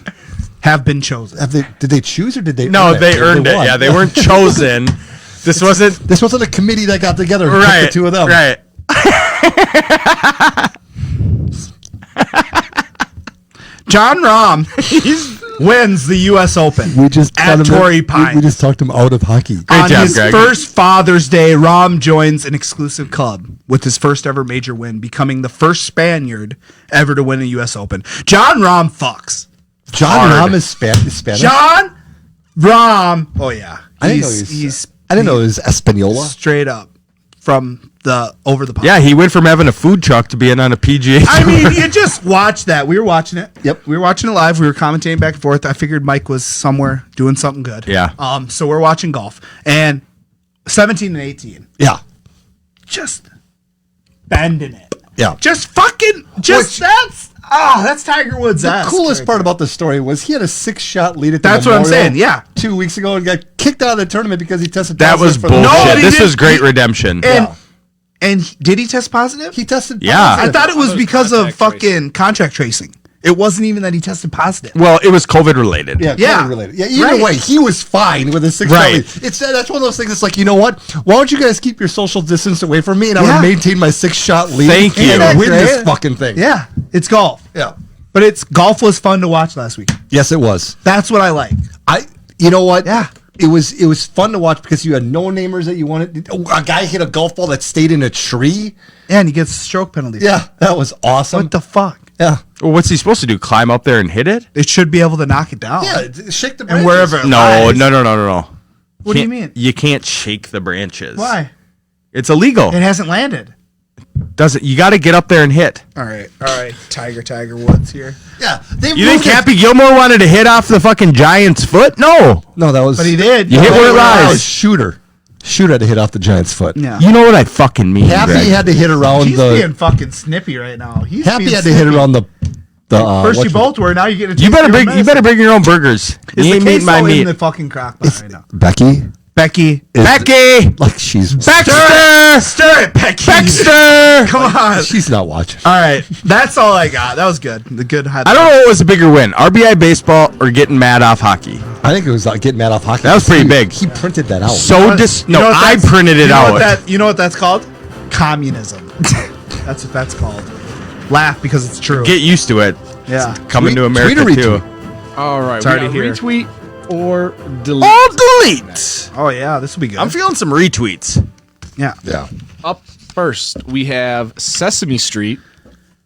Did they choose or did they? No, earn it? they earned it. won. Yeah, they weren't chosen. This wasn't This wasn't a committee that got together and right. picked the 2 of them. Right. John Rahm wins the U.S. Open We just at got him- Torrey we Pines. just talked him out of hockey. On job, his Greg. first Father's Day, Rahm joins an exclusive club with his first ever major win, becoming the first Spaniard ever to win a U.S. Open. John Rahm fucks. John hard. Rahm is Spanish. John Rahm. Oh yeah, I didn't know it was Espanola. straight up from the over the pond. Yeah, he went from having a food truck to being on a PGA Tour. I mean, you just watch that. We were watching it. Yep. We were watching it live. We were commentating back and forth. I figured Mike was somewhere doing something good. Yeah. So we're watching golf. And 17 and 18. Yeah. Just bending it. Yeah. Just fucking that's Tiger Woods. The coolest part about the story was he had a 6-shot lead at the That's what I'm Memorial saying, yeah. 2 weeks ago and got kicked out of the tournament because he tested that positive was for the- bullshit. No, he This didn't. was great redemption. And did he test positive? He tested Yeah. I positive. thought it was That was because of contact tracing. fucking contract tracing. It wasn't even that he tested positive. Well, it was COVID related. Yeah, Yeah. COVID related. Yeah, either Right. way, he was fine with his 6 Right. lead. That's one of those things. It's like, you know what? Why don't you guys keep your social distance away from me, and I Yeah. would maintain my 6-shot lead. Thank you. And win Great. this fucking thing. Yeah, it's golf. Yeah. But golf was fun to watch last week. Yes, it was. That's what I like. You know what? Yeah. It was fun to watch because you had no-namers that you wanted. A guy hit a golf ball that stayed in a tree. Yeah, and he gets a stroke penalty. Yeah, that was awesome. What the fuck? Yeah. Well, what's he supposed to do? Climb up there and hit it? It should be able to knock it down. Yeah, shake the And branches. wherever it No. lies. What do you Can't- mean? You can't shake the branches. Why? It's illegal. It hasn't landed. Doesn't you got to get up there and hit? All right. Tiger Woods here. Yeah. They You think moved it. Happy Gilmore wanted to hit off the fucking Giant's foot? No. No, that was. But he did. You hit where it That was lies. Shooter had to hit off the Giant's foot. Yeah. You know what I fucking mean, Happy Greg. had to hit around He's the. being fucking snippy right now. He's Happy being had to hit snippy. around the. First you what- both were. Now you get a You better taste bring of you better medicine. bring your own burgers. Is You the ain't meeting my queso meat. in the fucking crock pot right now? Becky. Becky. is- Becky! Like she's. Baxter! Stir it, Becky. Baxter! Come on. She's not watching. All right. That's all I got. That was good. The good hot. I don't know what was a bigger win, RBI baseball or getting mad off hockey. I think it was getting mad off hockey. That was pretty He- big. He printed that out. So You know I that's- printed it you know out. you know what that's called? Communism. That's what that's called. Laugh because it's true. Get used to it. Yeah. Coming to Tweet America or too. All right, It's we already got here. retweet or delete. All delete. Oh yeah, this will be good. I'm feeling some retweets. yeah. Yeah. Up first, we have Sesame Street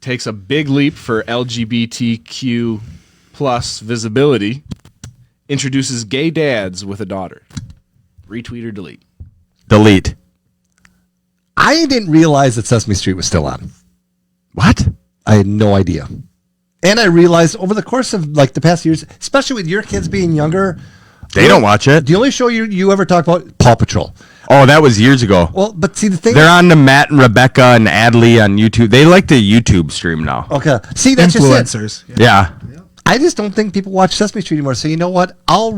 takes a big leap for LGBTQ plus visibility, introduces gay dads with a daughter. Retweet or delete? Delete. I didn't realize that Sesame Street was still on. What? I had no idea. And I realized over the course of like the past years, especially with your kids being younger, They don't watch it. the only show you ever talk about, Paw Patrol. Oh, that was years ago. Well, but see the thing. They're on to Matt and Rebecca and Adley on YouTube. They like the YouTube stream now. Okay. See, that's just it. Influencers. Yeah. Yeah. I just don't think people watch Sesame Street anymore. So you know what? I'll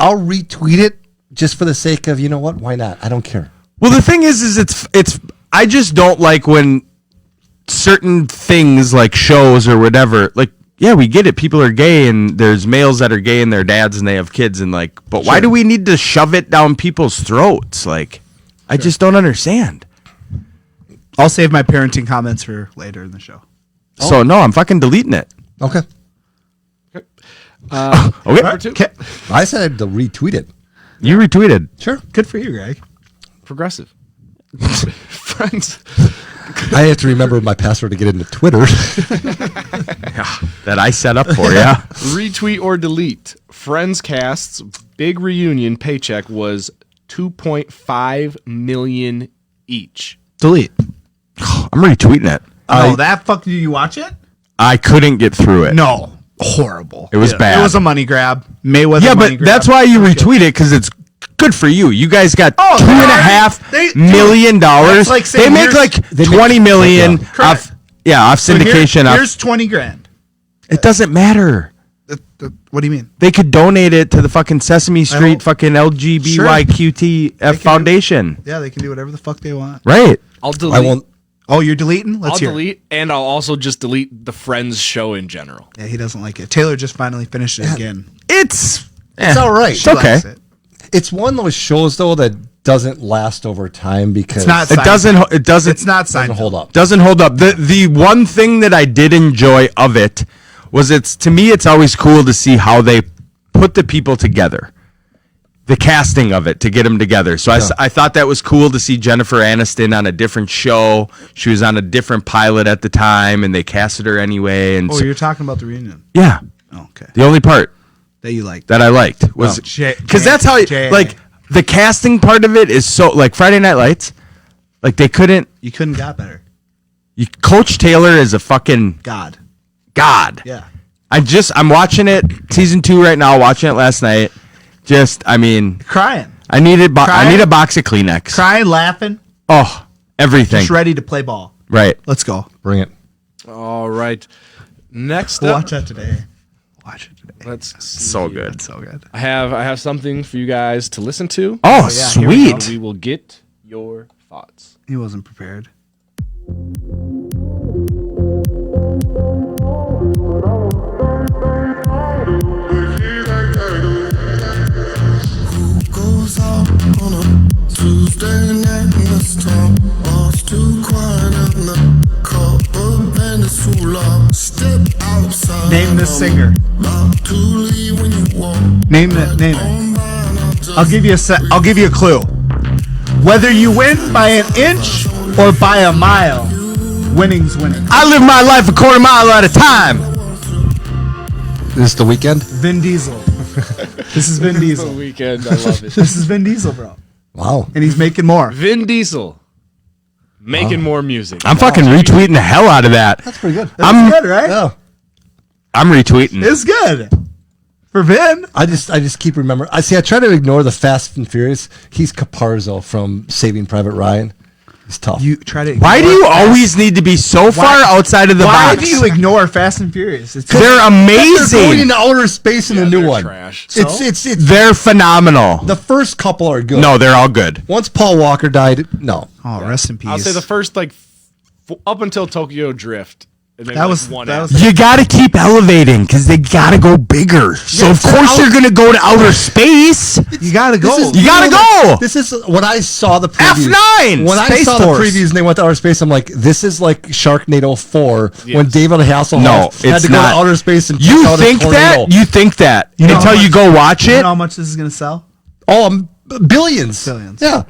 retweet it just for the sake of, you know what? Why not? I don't care. Well, the thing is it's. I just don't like when certain things like shows or whatever. Like, yeah, we get it. People are gay, and there's males that are gay, and they're dads, and they have kids, and like. But why do we need to shove it down people's throats? Like, I just don't understand. I'll save my parenting comments for later in the show. So no, I'm fucking deleting it. Okay. Okay, Number two, I said to retweet it. you retweeted. Sure. Good for you, Greg. progressive. Friends. I have to remember my password to get into Twitter. That I set up for you. Retweet or delete. Friends Cast's big reunion paycheck was $2.5 million each. Delete. I'm retweeting it. No, that fuck. Did you watch it? I couldn't get through it. No. Horrible. It was bad. It was a money grab. Mayweather. Yeah, money but grab. that's why you retweet it, because it's good for you. You guys got Oh, $2.5 million. that's like saying they make like here's- 20 million Correct. off. Yeah, off So here- syndication. here's 20 grand. It doesn't matter. What do you mean? They could donate it to the fucking Sesame Street don't- fucking LGBTQTF Foundation. Yeah, they can do whatever the fuck they want. Right. I'll delete. I won't. Oh, you're deleting? Let's I'll hear. delete, and I'll also just delete the Friends show in general. Yeah, he doesn't like it. Taylor just finally finished it again. It's all right. It's okay. Likes it. It's one of those shows though that doesn't last over time because It's not. It doesn't. It doesn't. It's not signed. doesn't hold up. Doesn't hold up. The one thing that I did enjoy of it was to me it's always cool to see how they put the people together, the casting of it to get them together. So I thought that was cool to see Jennifer Aniston on a different show. She was on a different pilot at the time, and they casted her anyway. And Oh, so- you're talking about the reunion. yeah, Oh, okay. the only part That you liked. that I liked was because that's how like the casting part of it is so like Friday Night Lights. Like they couldn't. You couldn't got better. Coach Taylor is a fucking God. god. Yeah. I'm watching it, season 2 right now, watching it last night. I mean, Crying. I need a Crying? box of Kleenex. Crying, laughing. Oh, everything. Just ready to play ball. Right. Let's go. bring it. All right. Next We'll up, watch that today. Watch it today. let's see. So good. So good. I have something for you guys to listen to. Oh, yeah, here we go. sweet. We will get your thoughts. He wasn't prepared. Goes out on a Tuesday night in the storm. All's too quiet and the cupboard band is full of. Step outside. singer. Name it. I'll give you a clue. Whether you win by an inch or by a mile, winning's winning. I live my life a quarter mile at a time. This is The Weeknd? Vin Diesel. This is Vin Diesel. Weekend, I love it. This is Vin Diesel, bro. Wow. And he's making more. Vin Diesel making more music. I'm fucking retweeting the hell out of that. That's pretty good. That's good, right? Yeah. I'm retweeting. It's good. For Vin. I just keep remembering. I try to ignore the Fast and Furious. He's Caparzo from Saving Private Ryan. He's tough. You try to. Why do you always need to be so far outside of the Why box? do you ignore Fast and Furious? They're They're going amazing. into outer space in the new they're one. trash. It's They're phenomenal. the first couple are good. No, they're all good. Once Paul Walker died, no. Oh, rest in peace. I'll say the first up until Tokyo Drift. and maybe That was- one that after. was- You got to keep elevating because they got to go bigger. So of course you're going to go to outer space. You gotta go. You gotta go. This is when I saw the previews. F9, When I Space saw Force. the previews and they went to outer space, I'm like, this is like Sharknado 4 when Yes. David Hasselhoff No, had it's to go not. to outer space and You take out think a that? tornado. You think that know until how you much- go watch You it. know how much this is gonna sell? Oh, billions. Billions. Yeah.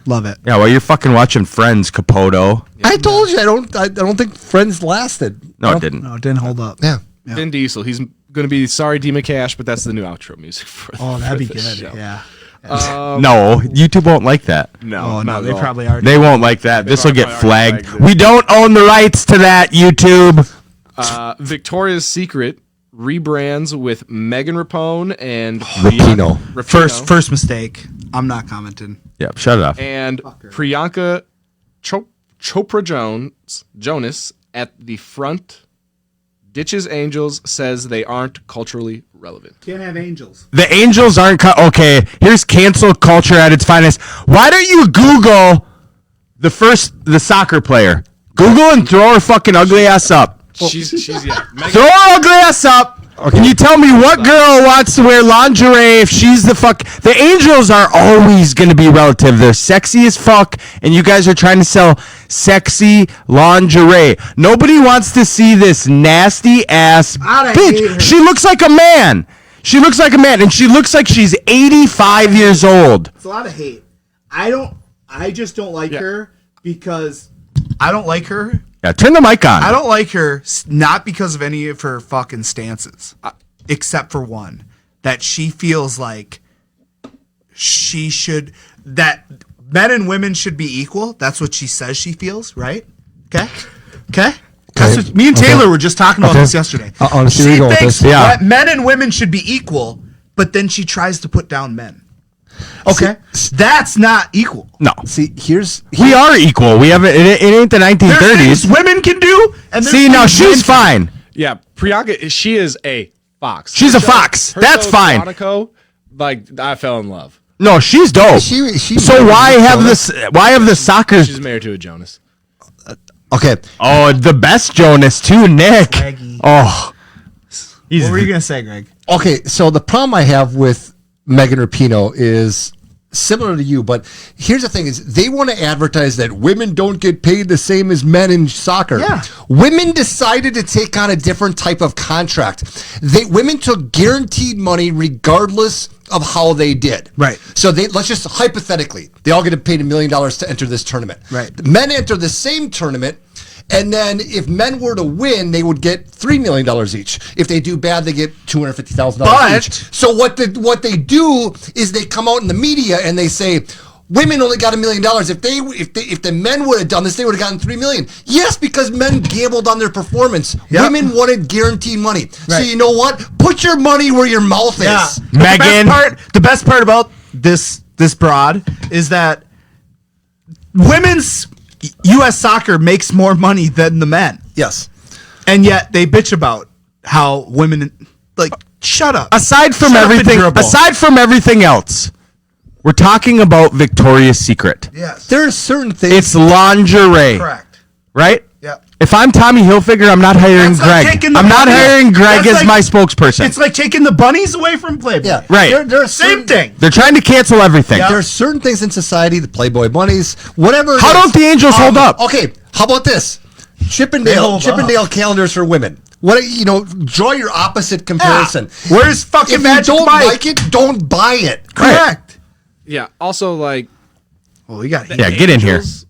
Love it. Yeah, well, you're fucking watching Friends, Capoto. I told you I don't think Friends lasted. No, it didn't. No, it didn't hold up. Yeah. Vin Diesel. He's going to be Sorry Dima Cash, but that's the new outro music for. Oh, that'd be for this good. show. Yeah. No, YouTube won't like that. No, Oh not no, at they all. probably are. They won't like that. This will get probably already flagged. flagged it. We don't own the rights to that, YouTube. Victoria's Secret rebrands with Megan Rapone and Rapinoe. First mistake. I'm not commenting. Yeah, shut it off. and Priyanka Chopra Jonas at the front ditches Angels, says they aren't culturally relevant. Can't have angels. The Angels aren't okay. Here's cancel culture at its finest. Why don't you Google the soccer player? Google and throw her fucking ugly ass up. She's yeah. Throw her ugly ass up. Can you tell me what girl wants to wear lingerie if she's the fuck? The Angels are always going to be relative. They're sexy as fuck, and you guys are trying to sell sexy lingerie. Nobody wants to see this nasty ass I hate her. bitch. She looks like a man. She looks like a man, and she looks like she's 85 years old. It's a lot of hate. I just don't like her because I don't like her. Yeah, turn the mic on. I don't like her not because of any of her fucking stances, except for one, that she feels like that men and women should be equal. That's what she says she feels, right? Okay. That's what, me and Taylor were just talking about this yesterday. I wanna see where She you're going with thinks this. Yeah. that men and women should be equal, but then she tries to put down men. Okay, that's not equal. No. See, here's We are equal. We have it ain't the There's 1930s. things women can do, and there's See, now things men she's can fine. Yeah, Priyanka, she is a fox. She's Her a show- fox. her That's show, fine. Quantico, like I fell in love. No, she's dope. she So why have this? this? Why have the soccer? She's married to a Jonas. Okay, Oh, the best Jonas too, Nick. Swaggy. Oh, What were you gonna say, Greg? okay. So the problem I have with Megan Rapinoe is similar to you, but here's the thing: is they want to advertise that women don't get paid the same as men in soccer. Yeah. Women decided to take on a different type of contract. Women took guaranteed money regardless of how they did. Right. So let's just hypothetically, they all get paid $1 million to enter this tournament. Right. Men enter the same tournament. And then if men were to win, they would get $3 million each. If they do bad, they get $250,000 But- each. So what they do is they come out in the media and they say, women only got $1 million. If the men would have done this, they would have gotten $3 million. Yes, because men gambled on their performance. Yep. Women wanted guaranteed money. So Right. you know what? Put your money where your mouth is. Megan. The best part about this broad is that women's U.S. soccer makes more money than the men, Yes. and yet they bitch about how women shut up. aside from Shut up and everything, dribble. else, we're talking about Victoria's Secret. Yes, There are certain things. It's lingerie, correct. right? Yep. If I'm Tommy Hilfiger, I'm not hiring That's like Greg. taking the I'm not bunnies- hiring Greg that's as like- my spokesperson. It's like taking the bunnies away from Playboy. yeah. Right. There are Same certain- thing. They're trying to cancel everything. Yeah. There are certain things in society, the Playboy bunnies, whatever. it How is. don't the Angels hold up? Okay, how about this? They Chippendale hold calendars for women. What draw your opposite comparison. Where's fucking If you Magic don't Mike? like it, don't buy it. Correct. Yeah. Also, like, Well, we got Yeah, get in here. Angels,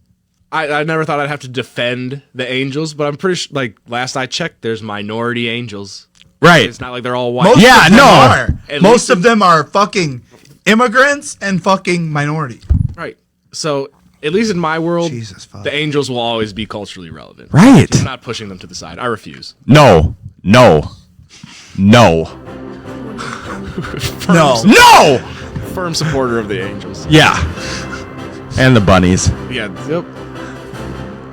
I never thought I'd have to defend the Angels, but I'm pretty sure, like, last I checked, there's minority Angels. Right. It's not like they're all white. Most Yeah, of them no. are. At Most least of them are fucking immigrants and fucking minority. Right. So, at least in my world, Jesus, fuck. the Angels will always be culturally relevant. Right. I'm not pushing them to the side. I refuse. No. No. No. No. No! Firm supporter of the Angels. Yeah. And the bunnies. Yeah. Yep.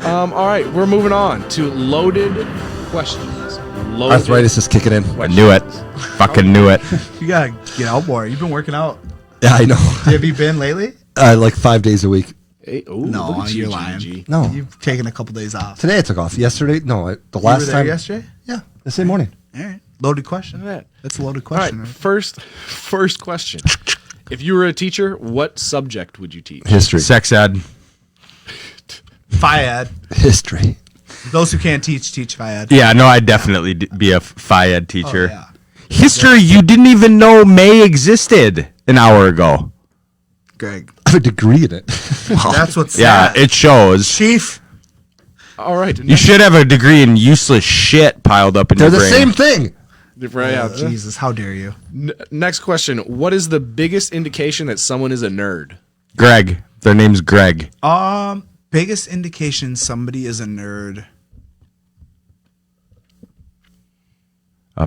All right, we're moving on to loaded questions. Loaded Arthritis is kicking in. I knew it. Fucking knew it. You gotta get out more. You've been working out. Yeah, I know. Have you been lately? Like 5 days a week. Hey, ooh, No, look at you, you're lying. GG. No. You've taken a couple days off. Today I took off. Yesterday, no. The You last were there time. yesterday? Yeah, the same morning. All right. Loaded question. Look at that. That's a loaded All right, question. first question. If you were a teacher, what subject would you teach? History. Sex ed. Phi-Ed. History. Those who can't teach Phi-Ed. Yeah, no, I'd definitely be a Phi Ed teacher. Oh, yeah. History, you didn't even know May existed an hour ago. Greg. I have a degree in it. That's what's Yeah, sad. it shows. Chief. All right. You should have a degree in useless shit piled up in They're your the brain. same thing. Jesus, how dare you? Next question. What is the biggest indication that someone is a nerd? Greg. Their name's Greg. Biggest indication somebody is a nerd.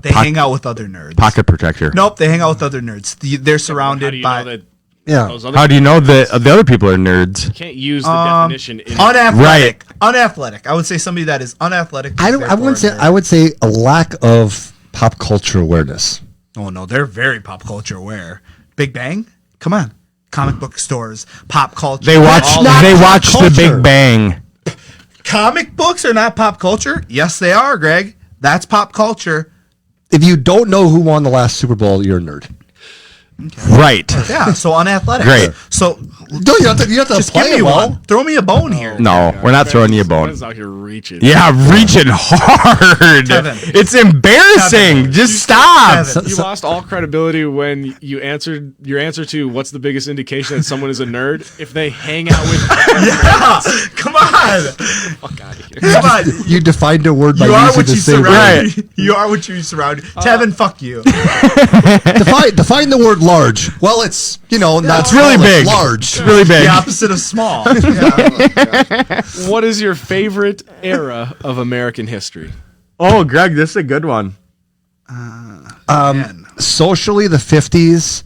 They hang out with other nerds. Pocket protector. Nope, they hang out with other nerds. They're How surrounded do you by know that Yeah. those other How do you know that the other people are nerds? you can't use the definition in unathletic. Unathletic. I would say somebody that is unathletic. I wouldn't say. I would say a lack of pop culture awareness. Oh no, they're very pop culture aware. Big Bang. Come on. Comic book stores, pop culture. They watch. All They that. watch The culture. Big Bang. Comic books are not pop culture. Yes, they are, Greg. That's pop culture. If you don't know who won the last Super Bowl, you're a nerd. Right. Yeah, so unathletic. Great. So No, you have to just play give me it well. one. Throw me a bone here. No, we're not throwing you a bone. Ben's out here reaching. Yeah, reaching hard. Kevin. It's embarrassing. Kevin. Just stop. Kevin. You lost all credibility when you answered your answer to what's the biggest indication that someone is a nerd if they hang out with Yeah, come on. fuck out of here. Come on. You defined a word by You are using what the you same surround. word. You are what you surround. Tevin, fuck you. Define the word large. Well, it's not It's really small, big. It's large. It's really big. The opposite of small. Yeah. What is your favorite era of American history? Oh, Greg, this is a good one. Man. Socially, the 50s.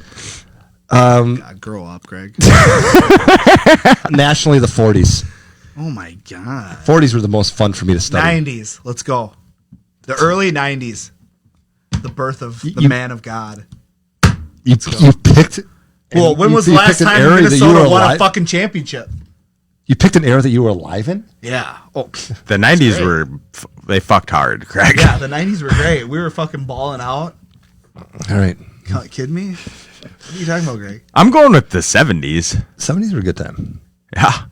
God, grow up, Greg. Nationally, the 40s. Oh my God. 40s were the most fun for me to study. 90s. Let's go. The early 90s. The birth of the You- man of God. You picked. Well, when you- was the you last picked an time era that you Minnesota were won a alive- fucking championship? You picked an era that you were alive in. Yeah. Oh, The 90s were, they fucked hard, Greg. yeah. The 90s were great. We were fucking balling out. All right, You kidding me? What are you talking about, Greg? I'm going with the 70s. 70s were a good time. Yeah.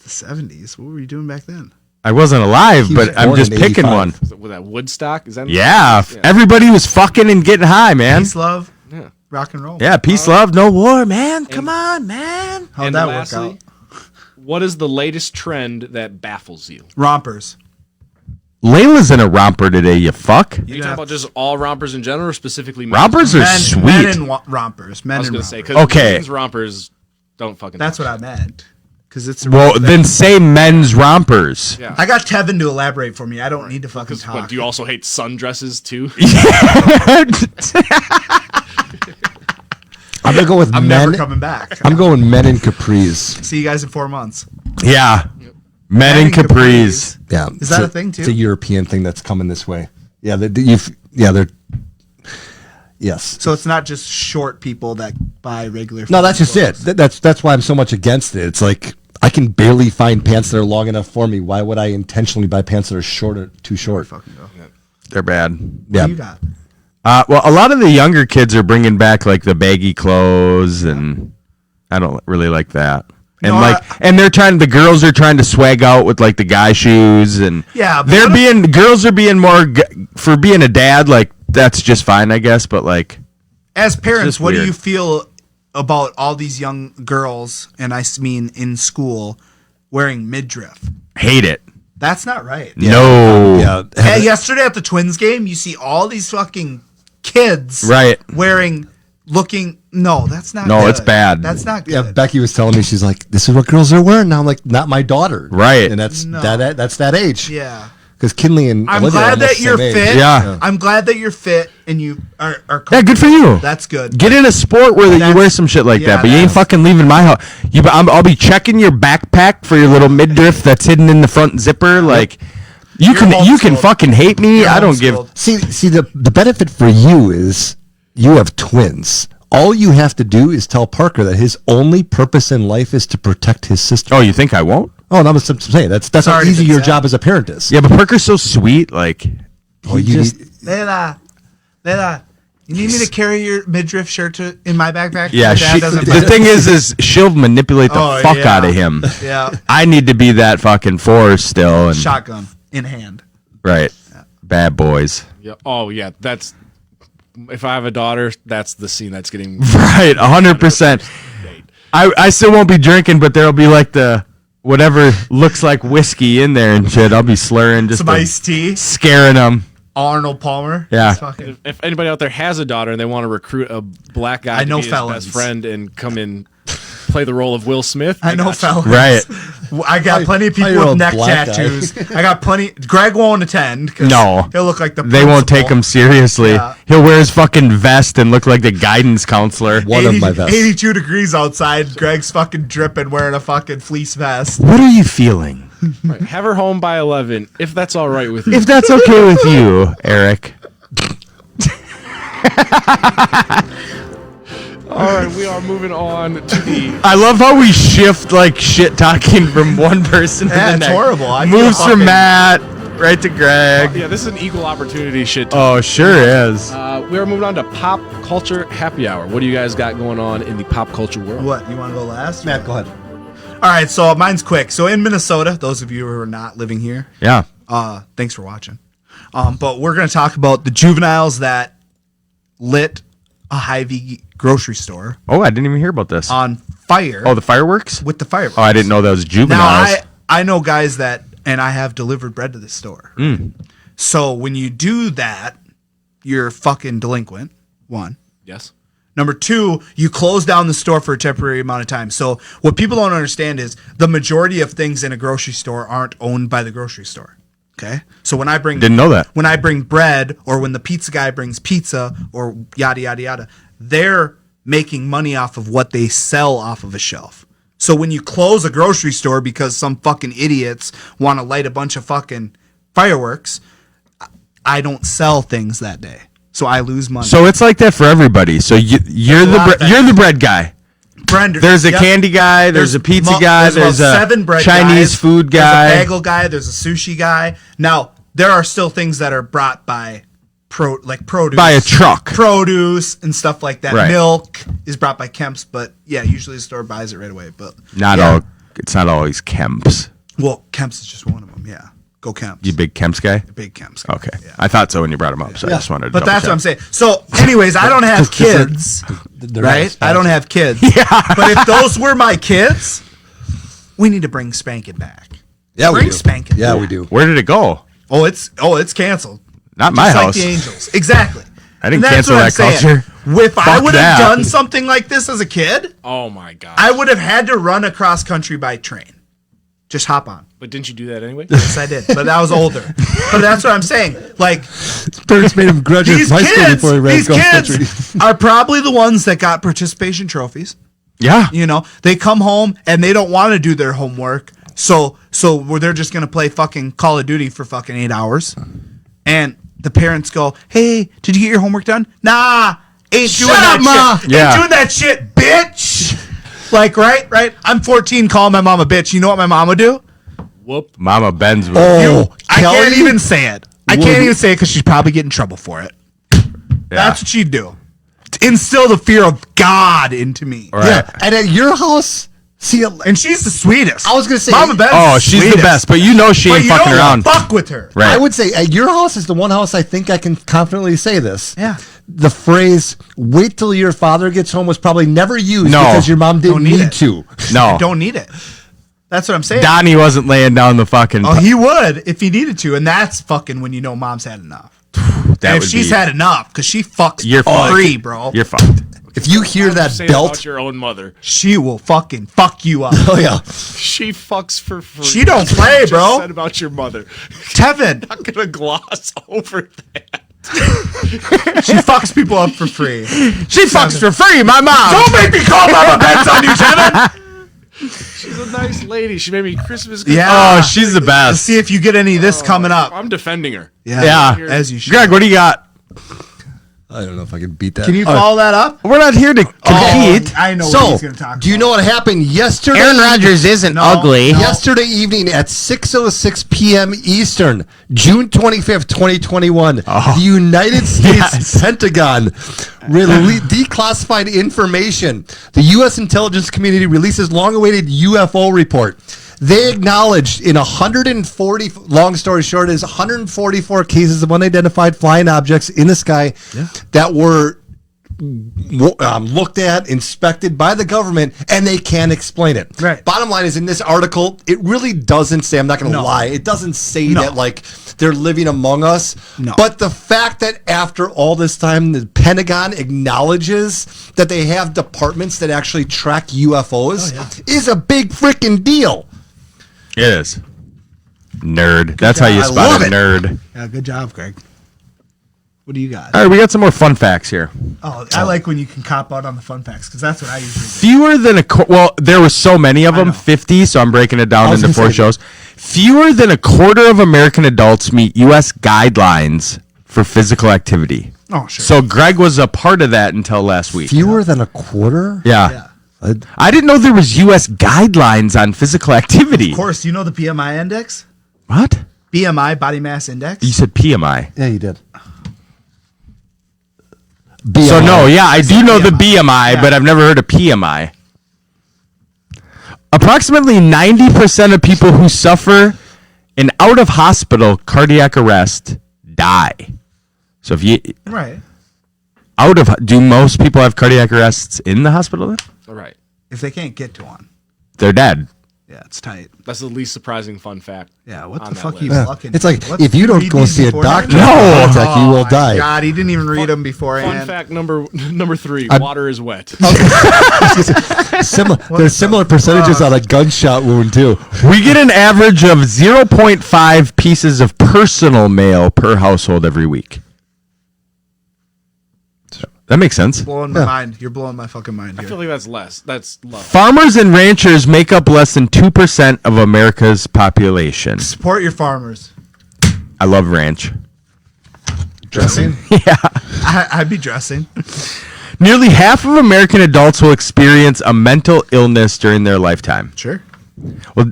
The 70s. What were you doing back then? I wasn't alive, He was but I'm born just in picking 85. one. Was that Woodstock? Is that Yeah. Everybody was fucking and getting high, man. Peace, love, Yeah. rock and roll. Yeah, peace, love, no war, man. Come on, man. How'd And that lastly, work out? what is the latest trend that baffles you? Rompers. Layla's in a romper today, you fuck. Are you talking about just all rompers in general, or specifically men's Rompers are Men sweet. in rompers. Men I was in gonna rompers. say because Okay. men's rompers don't fucking. That's touch. what I meant. Because it's a Well, real thing. then say men's rompers. Yeah. I got Tevin to elaborate for me. I don't need to fucking 'Cause what, talk. do you also hate sundresses too? I'm gonna go with I'm men. never coming back. I'm going men in capris. See you guys in 4 months. Yeah. Men in capris. Yeah, Is that it's a thing, too? It's a European thing that's coming this way. Yeah, they're yes. So it's not just short people that buy regular. No, that's just it. clothes. That's why I'm so much against it. It's like I can barely find pants that are long enough for me. Why would I intentionally buy pants that are shorter, too short? Fucking go. They're bad. What Yeah, do you got? Well, a lot of the younger kids are bringing back like the baggy clothes, and I don't really like that. And No, and the girls are trying to swag out with like the guy shoes, and Yeah, but girls are being more for being a dad. Like that's just fine, I guess. But like, as parents, just what do weird. you feel about all these young girls, and I mean in school, wearing midriff? hate it. That's not right. No. Yeah. Hey, yesterday at the Twins game, you see all these fucking kids Right. No, that's not No, good. it's bad. That's not good. Yeah, Becky was telling me, she's like, "This is what girls are wearing now." I'm like, "Not my daughter." Right. And that's No. that's that age. Yeah. Because Kinley and I'm Olivia are glad almost that the you're same fit. age. Yeah. I'm glad that you're fit and you are Yeah, good for you. That's good. Get in a sport where you That's- wear some shit like yeah, that, but you ain't that's- fucking leaving my house. I'll be checking your backpack for your little midriff that's hidden in the front zipper. Like you can homeschooled. fucking hate me. You're I don't give. homeschooled. See the benefit for you is you have twins. All you have to do is tell Parker that his only purpose in life is to protect his sister. Oh, you think I won't? Oh, no, I'm saying that's how Sorry, easy your Zach. job as a parent is. Yeah, but Parker's so sweet. Like, Oh, he you just- need- Layla, you need me to carry your midriff shirt in my backpack? yeah. My dad She, doesn't the fit. thing is she'll manipulate the Oh, fuck yeah. out of him. Yeah. I need to be that fucking force still. And Shotgun in hand. right, bad boys. Yeah. Oh yeah, that's if I have a daughter, that's the scene that's getting. Right, 100%. I still won't be drinking, but there'll be like the whatever looks like whiskey in there and shit. I'll be slurring just Some to- iced tea. scaring them. Arnold Palmer. Yeah. It's fucking- If anybody out there has a daughter and they want to recruit a black guy I to know be his felons. best friend and come in, play the role of Will Smith, I know, got you. fellas. Right. I got plenty of people you're with a neck black guy. tattoos. I got plenty. Greg won't attend. 'Cause No. he'll look like the. They won't take him seriously. Yeah. He'll wear his fucking vest and look like the guidance counselor. One of my vests. 82 degrees outside. Greg's fucking dripping, wearing a fucking fleece vest. What are you feeling? Right. Have her home by 11, if that's all right with you. If that's okay with you, Eric. All right, we are moving on to the. I love how we shift like shit talking from one person to Yeah, the it's next. horrible. I feel Moves fucking- from Matt right to Greg. Yeah, this is an equal opportunity shit. Oh, sure is. We are moving on to pop culture happy hour. What do you guys got going on in the pop culture world? What? You want to go last? Matt, go ahead. All right, so mine's quick. So in Minnesota, those of you who are not living here, Yeah. thanks for watching. But we're going to talk about the juveniles that lit a Hy-Vee grocery store Oh, I didn't even hear about this. on fire. Oh, the fireworks? with the fireworks. Oh, I didn't know that was Now juveniles. I know guys that, and I have delivered bread to this store. So when you do that, you're fucking delinquent. One. Yes. Number two, you close down the store for a temporary amount of time. So what people don't understand is the majority of things in a grocery store aren't owned by the grocery store. Okay, so when I bring Didn't know that. when I bring bread, or when the pizza guy brings pizza, or yada yada yada, they're making money off of what they sell off of a shelf. So when you close a grocery store because some fucking idiots want to light a bunch of fucking fireworks, I don't sell things that day, so I lose money. So it's like that for everybody. So you're There's a lot of you're the bread guy. Brenda, There's a yep. candy guy. There's a pizza guy. There's There's a about 7 bread Chinese guys, food guy. There's a bagel guy. There's a sushi guy. Now there are still things that are brought by produce, By a truck. produce and stuff like that. Right. Milk is brought by Kemp's, but yeah, usually the store buys it right away. But Not yeah. all. It's not always Kemp's. Well, Kemp's is just one of them. Yeah, go Kemp's. You big Kemp's guy? Big Kemp's. guy. Okay. Yeah. I thought so when you brought him up. So I just wanted to. But that's what I'm double check. saying. So, anyways, I don't have kids, They're right? not I don't have kids. Yeah. But if those were my kids, we need to bring spanking back. Yeah, we Bring do. spanking Yeah, back. we do. Where did it go? Oh, it's canceled. Not my Just house. like the Angels. Exactly. I didn't And that's cancel what that I'm saying. culture. If I Fuck would have that. done something like this as a kid, Oh my god. I would have had to run across country by train. Just hop on. But didn't you do that anyway? Yes, I did. But I was older. But that's what I'm saying. Like, Parents made him graduate these from high school kids, before he ran these cross kids country. are probably the ones that got participation trophies. Yeah. You know, they come home and they don't want to do their homework. So where they're just going to play fucking Call of Duty for fucking 8 hours. And the parents go, "Hey, did you get your homework done?" Nah, ain't doing that Ma. shit. Yeah. Ain't doing that shit, bitch. Like, right? I'm 14 calling my mom a bitch. You know what my mom would do? Whoop. Mama Ben's. Oh, I can't Kelly? even say it. I can't even say it because she'd probably get in trouble for it. Yeah. That's what she'd do. To instill the fear of God into me. Right. Yeah, and at your house, See, And she's the sweetest. I was gonna say- Mama Ben's Oh, she's the sweetest. best, but you know she But ain't you fucking don't around. Fuck with her. Right. I would say your house is the one house I think I can confidently say this. Yeah. The phrase "wait till your father gets home" was probably never used No. because your mom didn't Don't need need it. to. No. Don't need it. That's what I'm saying. Donnie wasn't laying down the fucking. Oh, he would if he needed to, and that's fucking when you know mom's had enough. that And if would she's be- had enough, because she fucks You're fucked. free, bro. You're fucked. If you hear that Say belt, about your own mother. She will fucking fuck you up. oh yeah, She fucks for free. She don't play, Just bro. Said about your mother. Tevin, Not gonna gloss over that. she fucks people up for free. She fucks for free, my mom. Don't make me call Mama Ben's on you, Tevin. She's a nice lady. She made me Christmas. Yeah. Oh, she's the Let's best. see if you get any of this coming up. I'm defending her. Yeah. as you should. Greg, what do you got? I don't know if I can beat that. Can you follow that up? We're not here to compete. I know what So, he's going to talk do you about. know what happened yesterday? Aaron Rodgers isn't No. ugly. No. Yesterday evening at 6:06 p.m. Eastern, June 25th, 2021, the United States Yes. Pentagon declassified information. The U.S. intelligence community releases long-awaited UFO report. They acknowledged in 140, long story short, is 144 cases of unidentified flying objects in the sky that were looked at, inspected by the government, and they can't explain it. Right. Bottom line is, in this article, it really doesn't say, I'm not going to No. lie, it doesn't say No. that, like, they're living among us. No. But the fact that after all this time, the Pentagon acknowledges that they have departments that actually track UFOs is a big freaking deal. It is. Nerd. That's how you I spot love a it. nerd. Yeah, good job, Greg. What do you got? All right, we got some more fun facts here. Oh, I like when you can cop out on the fun facts because that's what I usually do. Fewer than well, there were so many of them, know. 50, so I'm breaking it down was into gonna 4 say- shows. Fewer than a quarter of American adults meet U.S. guidelines for physical activity. Oh, sure. So Greg was a part of that until last week. Fewer than a quarter? Yeah. I didn't know there was U.S. guidelines on physical activity. Of course, you know the BMI index? What? BMI, body mass index? You said PMI. Yeah, you did. So no, yeah, I do know the BMI, Yeah. but I've never heard of PMI. Approximately 90% of people who suffer an out of hospital cardiac arrest die. So if you Right. do most people have cardiac arrests in the hospital then? All right. If they can't get to one. They're dead. Yeah, it's tight. That's the least surprising fun fact. Yeah, what on the that fuck list. you Yeah. fucking... It's like, What- if you don't read go these see a beforehand? doctor, No. attack, you will my die. God, he didn't even read them Fun beforehand. fact number 3: water is wet. There's similar percentages on a gunshot wound, too. We get an average of 0.5 pieces of personal mail per household every week. So, that makes sense. Blowing my mind. You're blowing my fucking mind I here. feel like that's less. That's low. Farmers and ranchers make up less than 2% of America's population. Support your farmers. I love ranch. Dressing? I'd be dressing. Nearly half of American adults will experience a mental illness during their lifetime. Sure. Well,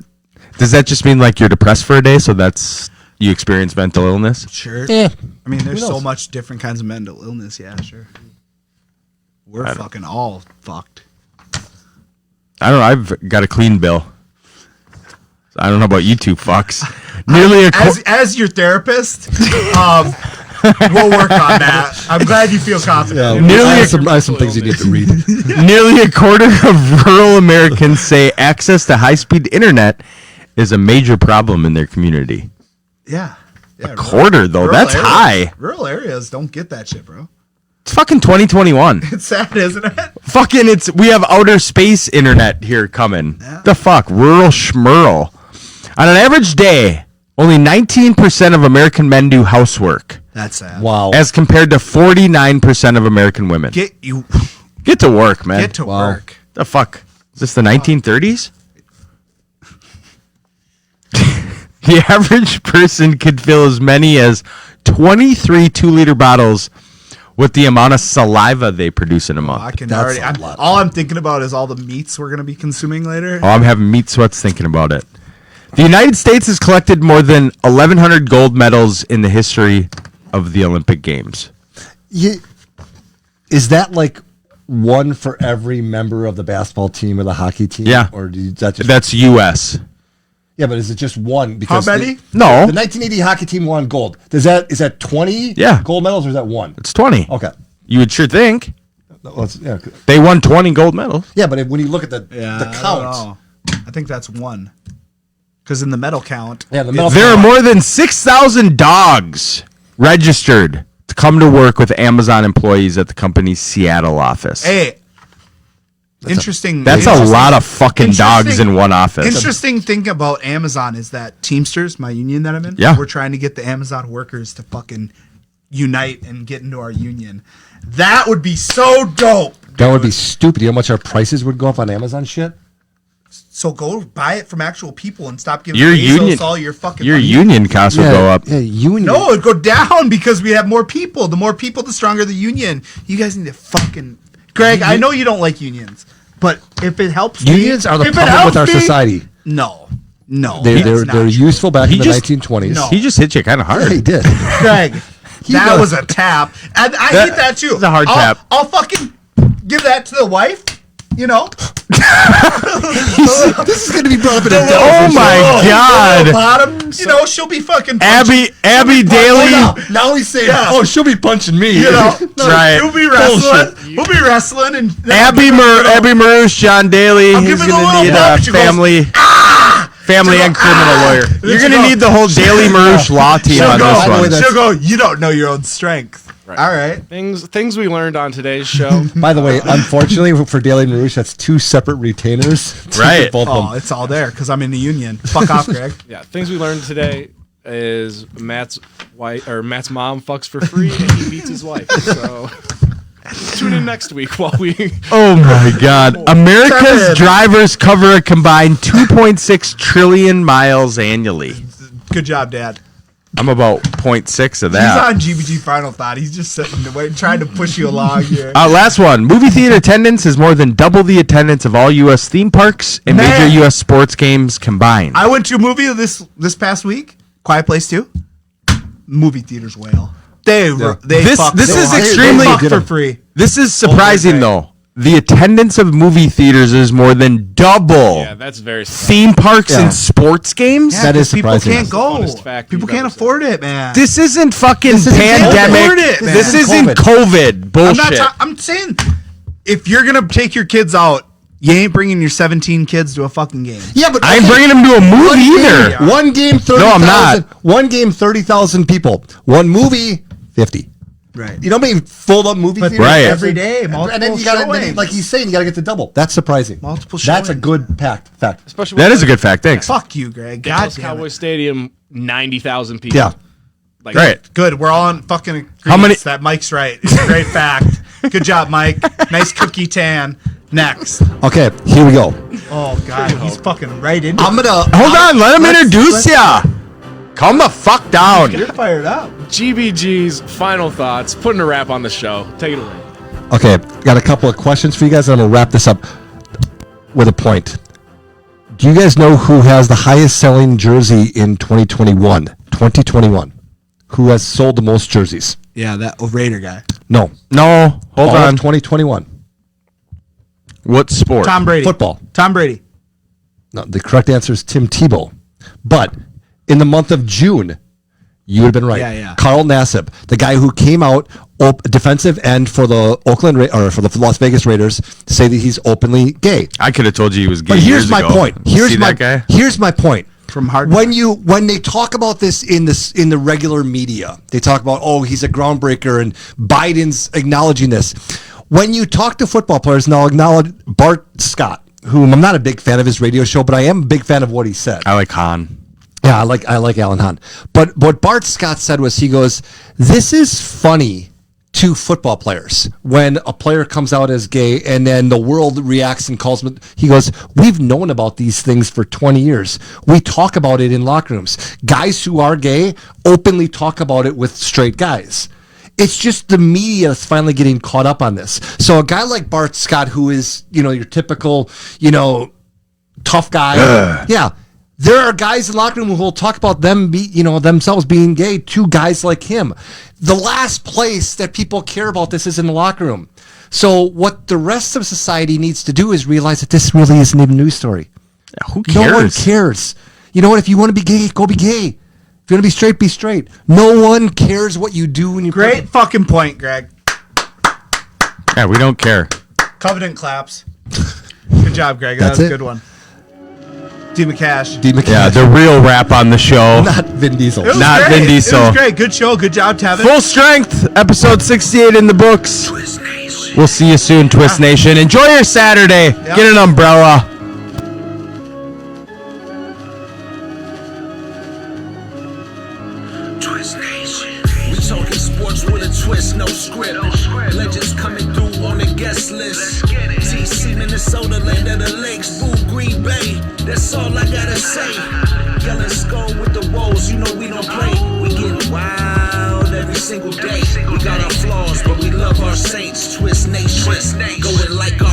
does that just mean like you're depressed for a day, so that's you experience mental illness? Sure. Yeah. I mean, there's Who so knows? much different kinds of mental illness. Yeah, sure. We're fucking all fucked. I don't know. I've got a clean bill. I don't know about you two fucks. Nearly a As your therapist, we'll work on that. I'm glad you feel confident. Nearly I a- have some things you need to read. nearly a quarter of rural Americans say access to high-speed internet is a major problem in their community. Yeah. Yeah. Quarter though, that's areas, high. Rural areas don't get that shit, bro. It's fucking 2021. It's sad, isn't it? Fucking we have outer space internet here coming. The fuck, rural schmurl. On an average day, only 19% of American men do housework, That's sad. Wow. as compared to 49% of American women. Get Get to work, man. to work. The fuck? Is this the 1930s? The average person could fill as many as 23 2-liter bottles with the amount of saliva they produce in a month. I can That's already. a lot. All I'm thinking about is all the meats we're gonna be consuming later. Oh, I'm having meat sweats thinking about it. The United States has collected more than 1,100 gold medals in the history of the Olympic Games. Is that like one for every member of the basketball team or the hockey team? Yeah. Or that just That's U.S. yeah, but is it just one? Because many? No. The 1980 hockey team won gold. Is that 20 Yeah. gold medals or is that one? It's 20. Okay. You would sure think. Yeah, They won 20 gold medals. yeah, but when you look at the I count, don't know. I think that's one. Because in the medal count, yeah, the medal There are count. more than 6,000 dogs registered to come to work with Amazon employees at the company's Seattle office. hey, interesting. That's a interesting- lot of fucking dogs interesting- in one office. Interesting thing about Amazon is that Teamsters, my union that I'm in, Yeah. we're trying to get the Amazon workers to fucking unite and get into our union. That would be so dope. That would be stupid. You know how much our prices would go up on Amazon shit? So go buy it from actual people and stop giving Your Bezos union, all your fucking your money. union costs will go up. Yeah, union. No, it'd go down because we have more people. The more people, the stronger the union. You guys need to fucking Greg. I know you don't like unions, but if it helps, Unions are the if it problem with our helps me- society. No, They're that's not they're true. useful back He in the just- 1920s. No. He just hit you kind of Yeah, hard. he did. Greg. That does. was a tap, and I That- hate that too. it's a hard I'll, tap. I'll fucking give that to the wife. You know, This is going to be brought up in a Oh my the God. bottom. You know, she'll be fucking. Abby Daly. Now he's saying, Yeah. "Oh, she'll be punching me." You know, Right. We'll be wrestling. We'll be wrestling, and Abby Marouche, John Daly. I'll He's give her the going to little need bump. a She goes, family She'll and go, criminal lawyer. Then You're she'll going to go, need the whole Daly Marouche law team she'll on go. this By the way, one. that's- She'll go. You don't know your own strength. All right. Things we learned on today's show. By the way, unfortunately for Daly and Marouche, that's two separate retainers. Right. Both of Oh, them. it's all there because I'm in the union. Fuck off, Greg. Yeah, things we learned today is Matt's mom fucks for free and he beats his wife. So tune in next week while we. Oh my God. America's Kevin. drivers cover a combined 2.6 trillion miles annually. Good job, Dad. I'm about 0.6 of He's that. on GBG Final Thought. He's just sitting there waiting, trying to push you along here. Last one. Movie theater attendance is more than double the attendance of all U.S. theme parks and Man. major U.S. sports games combined. I went to a movie this past week. Quiet Place 2. Movie theaters whale. They This fuck is they extremely- fuck for free. This is surprising, Okay. though. The attendance of movie theaters is more than double Yeah, that's very surprising. theme parks Yeah. and sports games. That is 'cause people surprising. can't go. That's the funnest fact People you've can't ever said. afford it, man. This isn't fucking isn't pandemic. afford it, man. This isn't COVID bullshit. I'm saying if you're gonna take your kids out, you ain't bringing your 17 kids to a fucking game. Yeah, but I ain't bringing them to a movie either. One game, 30,000. No, I'm not. One game, 30,000 people. One movie, 50. Right. You know how many filled up movie theaters? Right. Every day, And multiple then you got to, showings. like he's saying, you got to get to double. That's surprising. Multiple That's a showings. good fact. Especially That with is a good fact. Thanks. Fuck you, Greg. God Dallas damn Cowboy it. Stadium, 90,000 people. Yeah. Like, Right. Good. We're all on fucking agreements How many- that Mike's right. It's a great fact. Good job, Mike. Nice cookie tan. Next. Okay, here we go. Oh God, he's fucking right into I'm gonna Hold on. Let him let's- introduce ya. Calm the fuck down. You're fired up. GBG's final thoughts, putting a wrap on the show. Take it away. Okay, got a couple of questions for you guys. I'm gonna wrap this up with a point. Do you guys know who has the highest selling jersey in 2021? 2021. Who has sold the most jerseys? Yeah, that Raider guy. No. No. Hold All of on. 2021. What sport? Tom Brady. Football. Tom Brady. No, the correct answer is Tim Tebow. But in the month of June, you would have been right. Yeah. Carl Nassib, the guy who came out defensive end for the for the Las Vegas Raiders, to say that he's openly gay. I could have told you he was gay. But here's years my ago. point. See Here's my that guy? Here's my point. From Hard when they talk about this in the regular media, they talk about, oh, he's a groundbreaker and Biden's acknowledging this. When you talk to football players, and I'll acknowledge Bart Scott, whom I'm not a big fan of his radio show, but I am a big fan of what he said. I like Han. Yeah, I like Alan Hahn. But what Bart Scott said was, he goes, this is funny to football players when a player comes out as gay and then the world reacts and calls him. He goes, we've known about these things for 20 years. We talk about it in locker rooms. Guys who are gay openly talk about it with straight guys. It's just the media that's finally getting caught up on this. So a guy like Bart Scott, who is, your typical, tough guy. Yeah. There are guys in the locker room who will talk about themselves being gay to guys like him. The last place that people care about this is in the locker room. So what the rest of society needs to do is realize that this really isn't even a news story. Who cares? No one cares. You know what? If you want to be gay, go be gay. If you want to be straight, be straight. No one cares what you do when you Great fucking point, Greg. Yeah, we don't care. Covenant claps. Good job, Greg. That That's was it. a good one. D. McCash. D. McCash. Yeah, the real rap on the show. Not Vin Diesel. It was Not great. Vin Diesel. It was great. Good show. Good job, Tevin. Full Strength, episode 68 in the books. We'll see you soon, Twist Nation. Enjoy your Saturday. Get an umbrella. We talking sports with a twist, no script. Legends coming through on the guest list. TC, Minnesota, land of the lakes. Boo, Green Bay. That's all I gotta say. Yelling skull with the woes, you know we don't play. We get wild every single day. We got our flaws, but we love our saints. Twist Nation, going like our